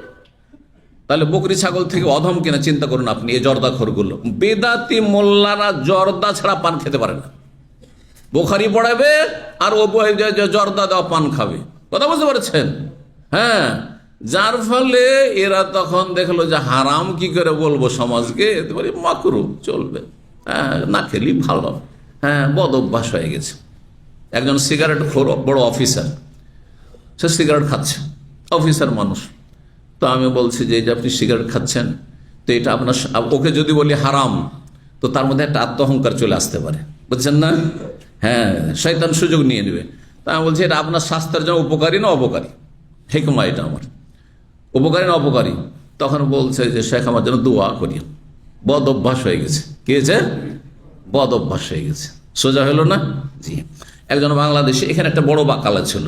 তাহলে বকরি ছাগল থেকে অধম কিনা চিন্তা করুন আপনি। এই জর্দা খোরগুলো, বেদাতি মোল্লারা জর্দা ছাড়া পান খেতে পারে না। বোখারি পড়াবে আর ও জর্দা দেওয়া পান খাবে। কথা বুঝতে পারছেন? হ্যাঁ, যার ফলে এরা তখন দেখলো যে হারাম কি করে বলবো সমাজকে, মাকরু চলবে, হ্যাঁ না খেলি ভালো, হ্যাঁ বদ অভ্যাস হয়ে গেছে। একজন সিগারেট খোর বড় অফিসার, সে সিগারেট খাচ্ছে, অফিসার মানুষ। তো আমি বলছি যে আপনি সিগারেট খাচ্ছেন, তো এটা আপনার, ওকে যদি বলি হারাম তো তার মধ্যে একটা আত্মহংকার চলে আসতে পারে, বুঝছেন না? হ্যাঁ, শয়তান সুযোগ নিয়ে নেবে। তা আমি বলছি এটা আপনার স্বাস্থ্যের জন্য উপকারী না অপকারী? হিকমা এটা আমার, উপকারী না অপকারী? তখন বলছে যে শেখ আমার জন্য দোয়া করিয়েন। বদ অভ্যাস হয়ে গেছে। কি হয়েছে? বদ অভ্যাস হয়ে গেছে। সোজা হলো না? জি। একজন বাংলাদেশে এখানে একটা বড় বাকালা ছিল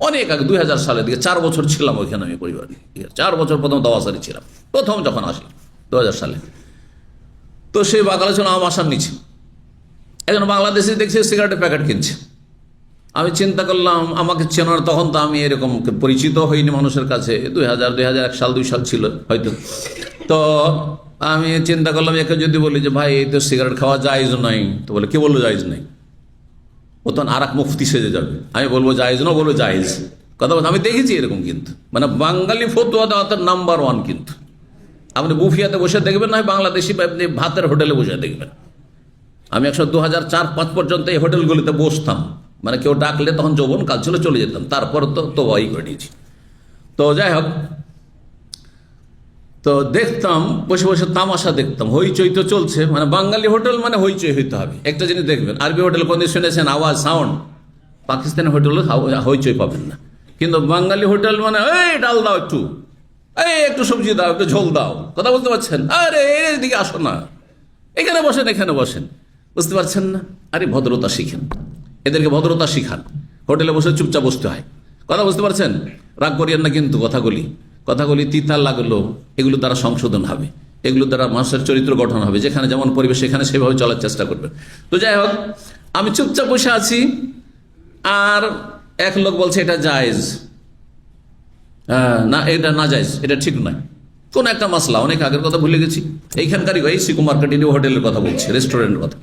অনেক আগে, 2000 সালের দিকে। 4 বছর ছিলাম ওইখানে, আমি পরিবার নিয়ে 4 বছর প্রথম দাওয়াসারি ছিলাম, প্রথম যখন আসি 2000 সালে। তো সেই বাকালা ছিল আমার বাসার নিচে। একজন বাংলাদেশি দেখছি সিগারেটের প্যাকেট কিনছে। আমি চিন্তা করলাম আমাকে চেনার, তখন তো আমি এরকম পরিচিত হইনি মানুষের কাছে, 2001 সাল 2 সাল ছিল হয়তো। তো আমি চিন্তা করলাম একে যদি বলি যে ভাই এই তো সিগারেট খাওয়া জায়েজ নাই, তো বলে কে বললো জায়েজ নাই? ও তখন আর এক মুফতি সেজে যাবে। আমি বলবো জায়েজ না, বলবো জায়েজ। কথা বলতে আমি দেখেছি এরকম, কিন্তু মানে বাঙালি ফতুয়া দেওয়াতে নাম্বার 1। কিন্তু আপনি বুফিয়াতে বসে দেখবেন, না বাংলাদেশি আপনি ভাতের হোটেলে বসে দেখবেন। আমি 2004-05 পর্যন্ত এই হোটেলগুলিতে বসতাম, মানে কেউ ডাকলে তখন যৌবন কাল ছিল চলে যেতাম, তারপর তো ওয়াই করে নিয়েছি। তো যাই হোক, তো দেখতাম বসে বসে তামাশা দেখতাম, হইচই তো চলছে। মানে বাঙালি হোটেল মানে হইচই হইতে হবে। একটা জিনিস দেখবেন, আরবি হোটেল কোন শুনেছেন আওয়াজ সাউন্ড, পাকিস্তানি হোটেলে হইচই পাবেন না। কিন্তু বাঙালি হোটেল মানে এই ডাল দাও একটু, এই একটু সবজি দাও, একটু ঝোল দাও। কথা বলতে পারছেন? আরে এদিকে আসো না, এখানে বসেন, এখানে বসেন। বুঝতে পারছেন না? আরে ভদ্রতা শিখেন, এদেরকে ভদ্রতা শিখান। হোটেলে বসে চুপচাপ বসতে হয়। কথা বুঝতে পারছেন? রাগ করিয়েন না কিন্তু। কথাগুলি তিতা লাগলো, এগুলো দ্বারা সংশোধন হবে, এগুলো দ্বারা মানুষের চরিত্র গঠন হবে। যেখানে যেমন পরিবেশ সেখানে সেভাবে চলার চেষ্টা করবেন। তো যাই হোক, আমি চুপচাপ বসে আছি, আর এক লোক বলছে এটা জায়েজ। না, এটা না জায়েজ, এটা ঠিক নয়। কোন একটা মাসলা, অনেক আগের কথা ভুলে গেছি। এইখানকারই এই সিকো মার্কেট হোটেলের কথা বলছে, রেস্টুরেন্টের কথা।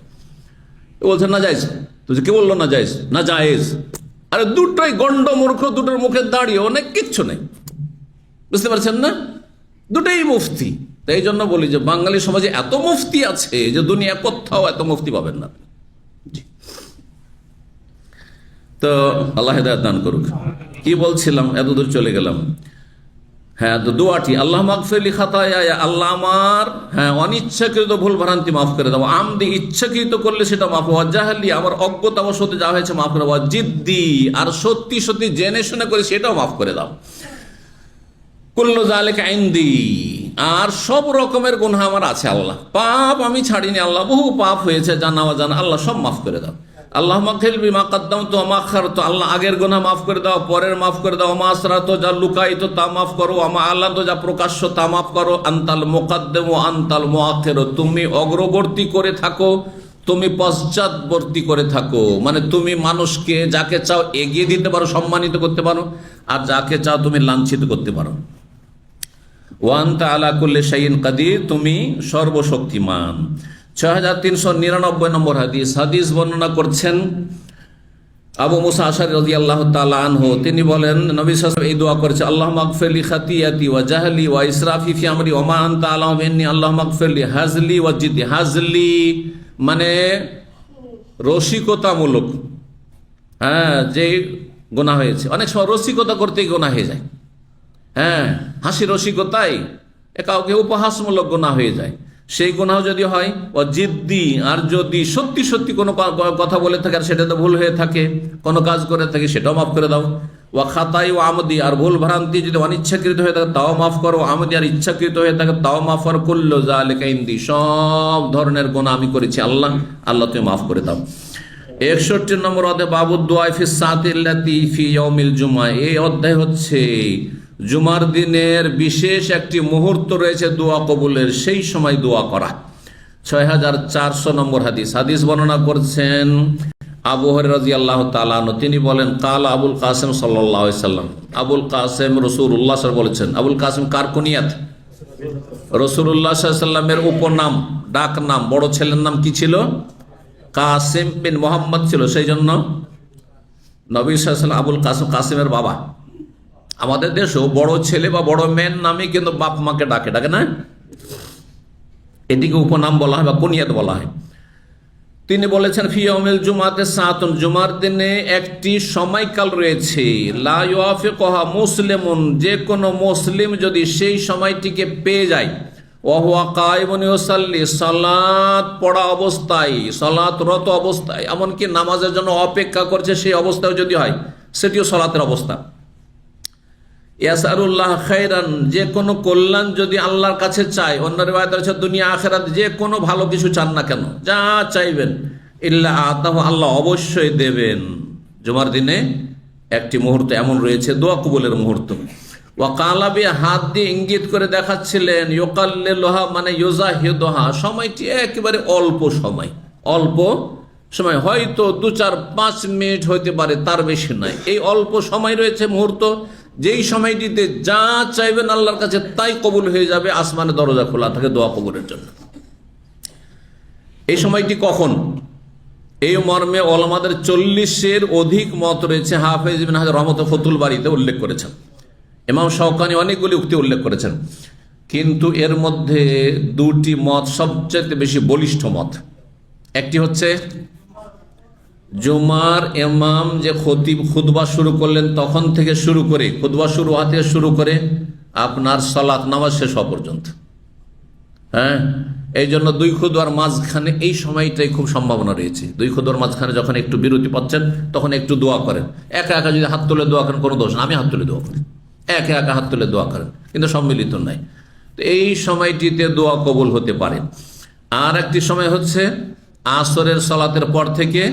বলছে না জায়েজ। তো কে বললো না জায়েজ? না জায়েজ। আরে দুটোই গন্ড মূর্খ, দুটোর মুখে দাঁড়িয়ে অনেক কিচ্ছু নেই। বুঝতে পারছেন না? দুটোই মুফতি। তাই এই জন্য বলি যে বাঙালি সমাজে এত মুফতি আছে যে দুনিয়া কোথাও এত মুফতি পাবেন না। তো আল্লাহ হেদায়েত দান করুক। কি বলছিলাম, এতদূর চলে গেলাম। হ্যাঁ, তো দোয়াটি আল্লাহ মাগফিরলি খাতায়া, আল্লাহ আমার অনিচ্ছাকৃত ভুল ভ্রান্তি মাফ করে দাও। আমদি ইচ্ছাকৃত করলে সেটা মাফ হওয়া, জাহালি আমার অজ্ঞতাবশত যা হয়েছে মাফ করে দেওয়া, জিদ্দি আর সত্যি সত্যি জেনে শুনে করে সেটাও মাফ করে দাও। কুল্লু যালিকা ইনদি, আর সব রকমের গুনাহ আমার আছে আল্লাহ, পাপ আমি ছাড়িনি আল্লাহ, বহু পাপ হয়েছে জানা অজানা, আল্লাহ সব মাফ করে দাও। আল্লাহ মাগফির বিমা কাদ্দামতু ওয়া মা আখারতু, আল্লাহ আগের গুনাহ মাফ করে দাও, পরের মাফ করে দাও। মা আসরাতু, যা লুকায়িত তা মাফ করো। আমা আলানতু, যা প্রকাশ্য তা মাফ করো। আনতাল মুকাদ্দিমু আনতাল মুআখিরু, তুমি অগ্রবর্তী করে থাকো, তুমি পশ্চাৎবর্তী করে থাকো। মানে তুমি মানুষকে যাকে চাও এগিয়ে দিতে পারো, সম্মানিত করতে পারো, আর যাকে চাও তুমি লাঞ্ছিত করতে পারো। ওয়া আনতা আলা কুল্লি শাইইন কাদির, তুমি সর্বশক্তিমান। 6399 নম্বর হাদিস। হাদিস বর্ণনা করছেন আবু মুসা আশআরী রাদিয়াল্লাহু তাআলা আনহু। তিনি বলেন নবী সাল্লাল্লাহু আলাইহি ওয়াসাল্লাম এই দোয়া করেছে, আল্লাহুম্মা আগফিরলি খাতিয়াতি ওয়া জাহলি ওয়া ইসরাফি ফি আমরি ওয়া মা আনতা আ'লামু মিন্নি, আল্লাহুম্মা আগফিরলি হাজলি ওয়া জিদ্দি। হাজলি মানে রসিকতামূলক, যে গুনাহ হয়েছে। অনেক সময় রসিকতা করতেই গুনাহ হয়ে যায়। হাসি রসিকতাই কাউকে উপহাসমূলক গুনাহ হয়ে যায়, সেই গুনাহ যদি হয়। ও জিদ্দি, আর যদি সত্যি সত্যি কোনো কথা বলে থাকে আর সেটাতে ভুল হয়ে থাকে, কোনো কাজ করে থাকে, সেটাও মাফ করে দাও। ওয়া খাতাই ও আমদি, আর ভুল ভ্রান্তি যদি অনিচ্ছাকৃত হয়ে থাকে তাও মাফ করো। আমদি, আর ইচ্ছাকৃত হয়ে থাকে তাও মাফ করো। কুল্লু যালিকা ইনদি, সব ধরনের গুনাহ আমি করেছি আল্লাহ, আল্লাহ তুমি মাফ করে দাও। 61 নম্বর অধ্যায় বাবুদ দুআ ফি সাআতিল্লাতি ফি ইয়াউমিল জুমআ। এই অধ্যায় হচ্ছে জুমার দিনের বিশেষ একটি মুহূর্ত রয়েছে দোয়া কবুলের, সেই সময় দোয়া করা। 6400 নম্বর হাদিস। হাদিস বর্ণনা করছেন আবু হুরায়রা রাদিয়াল্লাহু তাআলা আনহু। তিনি বলেন কাল আবুল কাসেম সাল্লাল্লাহু আলাইহি সাল্লাম, আবুল কাসেম রাসূলুল্লাহ সাল্লাল্লাহু আলাইহি বলেছেন। আবুল কাসেম কার কুনিয়াত? রাসূলুল্লাহ সাল্লাল্লাহু আলাইহি সাল্লামের উপনাম, ডাক নাম। বড় ছেলের নাম কি ছিল? কাসেম বিন মোহাম্মদ ছিল, সেই জন্য নবী সাল্লাল্লাহু আলাইহি সাল্লাম আবুল কাসেম, কাসেমের বাবা। আমাদের দেশেও বড় ছেলে বা বড় মেয়ের নামে কিন্তু বাপ মাকে ডাকে না, এটিকে উপনাম বলা হয় বা কুনিয়াত বলা হয়। তিনি বলেছেন ফি ইয়াউমিল জুমাতে সাআতুন, জুমার দিনে একটি সময়কাল রয়েছে। লা ইউআফিকুহা মুসলিমুন, যে কোনো মুসলিম যদি সেই সময়টিকে পেয়ে যায়, ওয়া হুয়া কায়িমুন ইউসাল্লি, সালাত পড়া অবস্থায়, সালাতরত অবস্থায়, এমনকি নামাজের জন্য অপেক্ষা করছে সেই অবস্থায় যদি হয়, সেটিও সালাতের অবস্থা। ইয়াসআলুল্লাহ খায়রান, যে কোনো কল্যাণ যদি আল্লাহর কাছে চায়, অন্য রিওয়ায়াতে আছে দুনিয়া আখিরাত, যে কোনো ভালো কিছু চান না কেন, যা চাইবেন, ইল্লা আতাহু, আল্লাহ অবশ্যই দেবেন। জুমার দিনে একটি মুহূর্ত এমন রয়েছে দোয়া কবুলের মুহূর্ত। ওয়াকালাবি, হাত দিয়ে ইঙ্গিত করে দেখাচ্ছিলেন, ইউকাল্লিলুহা মানে ইউজাহিদুহা, সময়টি একেবারে অল্প সময়, অল্প সময়, হয়তো 2-4-5 মিনিট হইতে পারে, তার বেশি নয়। এই অল্প সময় রয়েছে মুহূর্ত, যেই সময়টিতে যা চাইবেন আল্লাহর কাছে তাই কবুল হয়ে যাবে। আসমানে দরজা খোলা থাকে দোয়া কবুলের জন্য। এই সময়টি কখন? এই মর্মে ওলামাদের 40-এর অধিক মত রয়েছে। হাফেজ ইবনে হাজার রহমাতুল্লাহ ফতুল বারীতে উল্লেখ করেছেন, ইমাম শাওকানি অনেকগুলি উক্তি উল্লেখ করেছেন, কিন্তু এর মধ্যে দুটি মত সবচেয়ে বেশি বলিষ্ঠ মত। একটি হচ্ছে জুমার ইমাম যে খতিব খুতবা শুরু করলেন তখন থেকে শুরু করে, খুতবা শুরু হওয়া থেকে শুরু করে আপনার সালাত নামাজ শেষ হওয়া পর্যন্ত, হ্যাঁ, এই জন্য 2 খুতবার মাঝখানে এই সময়টাই খুব সম্ভাবনা রয়েছে। 2 খুতবার মাঝখানে যখন একটু বিরতি পাচ্ছেন তখন একটু দোয়া করেন। একা একা যদি হাত তুলে দোয়া করেন কোনো দোষ না, আমি হাত তুলে দোয়া করি, একা একা হাত তুলে দোয়া করেন, কিন্তু সম্মিলিত নাই। তো এই সময়টিতে দোয়া কবুল হতে পারে। আর একটি সময় হচ্ছে আসরের সালাতের পর থেকে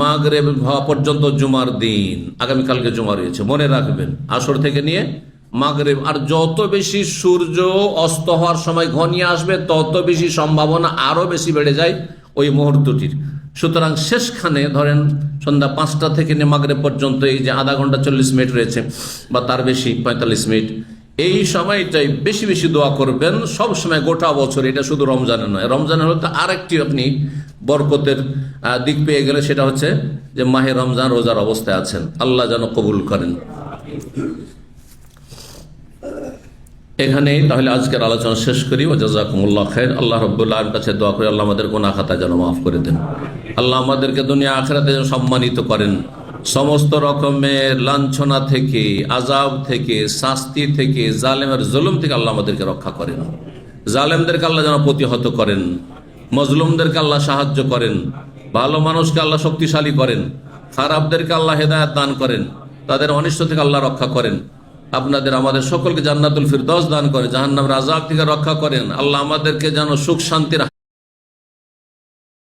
মাগরিব হওয়া পর্যন্ত জুমার দিন, আগামীকালকে জুমা রয়েছে, মনে রাখবেন, আসর থেকে নিয়ে মাগরিব। আর যত বেশি সূর্য অস্ত হওয়ার সময় ঘনিয়ে আসবে তত বেশি সম্ভাবনা আরো বেশি বেড়ে যায় ওই মুহূর্তটির। সুতরাং শেষখানে ধরেন সন্ধ্যা 5টা থেকে নিয়ে মাগরিব পর্যন্ত এই যে আধা ঘন্টা 40 মিনিট রয়েছে বা তার বেশি 45 মিনিট, এই সময়টাই বেশি বেশি দোয়া করবেন সব সময়, গোটা বছর। এটা শুধু রমজানে নয়, রমজানের হতে আরেকটি আপনি বরকতের দিক পেয়ে গেলে, সেটা হচ্ছে যে মাহে রমজান রোজার অবস্থায় আছেন, আল্লাহ যেন কবুল করেন। এখানেই তাহলে আজকের আলোচনা শেষ করি। ও জাযাকুমুল্লাহ খায়র। আল্লাহ রাব্বুল আলামিনের কাছে দোয়া করি আল্লাহ আমাদের গুনাহ খাতা যেন মাফ করে দেন, আল্লাহ আমাদেরকে দুনিয়া আখিরাতে যেন সম্মানিত করেন, সমস্ত রকমের লাঞ্ছনা থেকে, আযাব থেকে, শাস্তি থেকে, জালেমের জুলুম থেকে আল্লাহ আমাদেরকে রক্ষা করেন। জালেমদেরকে আল্লাহ যেন প্রতিহত করেন, মজলুমদেরকে আল্লাহ সাহায্য করেন, ভালো মানুষকে আল্লাহ শক্তিশালী করেন, খারাপদেরকে আল্লাহ হেদায়েত দান করেন, তাদের অনিষ্ট থেকে আল্লাহ রক্ষা করেন। আপনাদের আমাদের সকলকে জান্নাতুল ফিরদৌস দান করে, জাহান্নামের আযাব থেকে রক্ষা করেন। আল্লাহ আমাদেরকে যেন সুখ শান্তির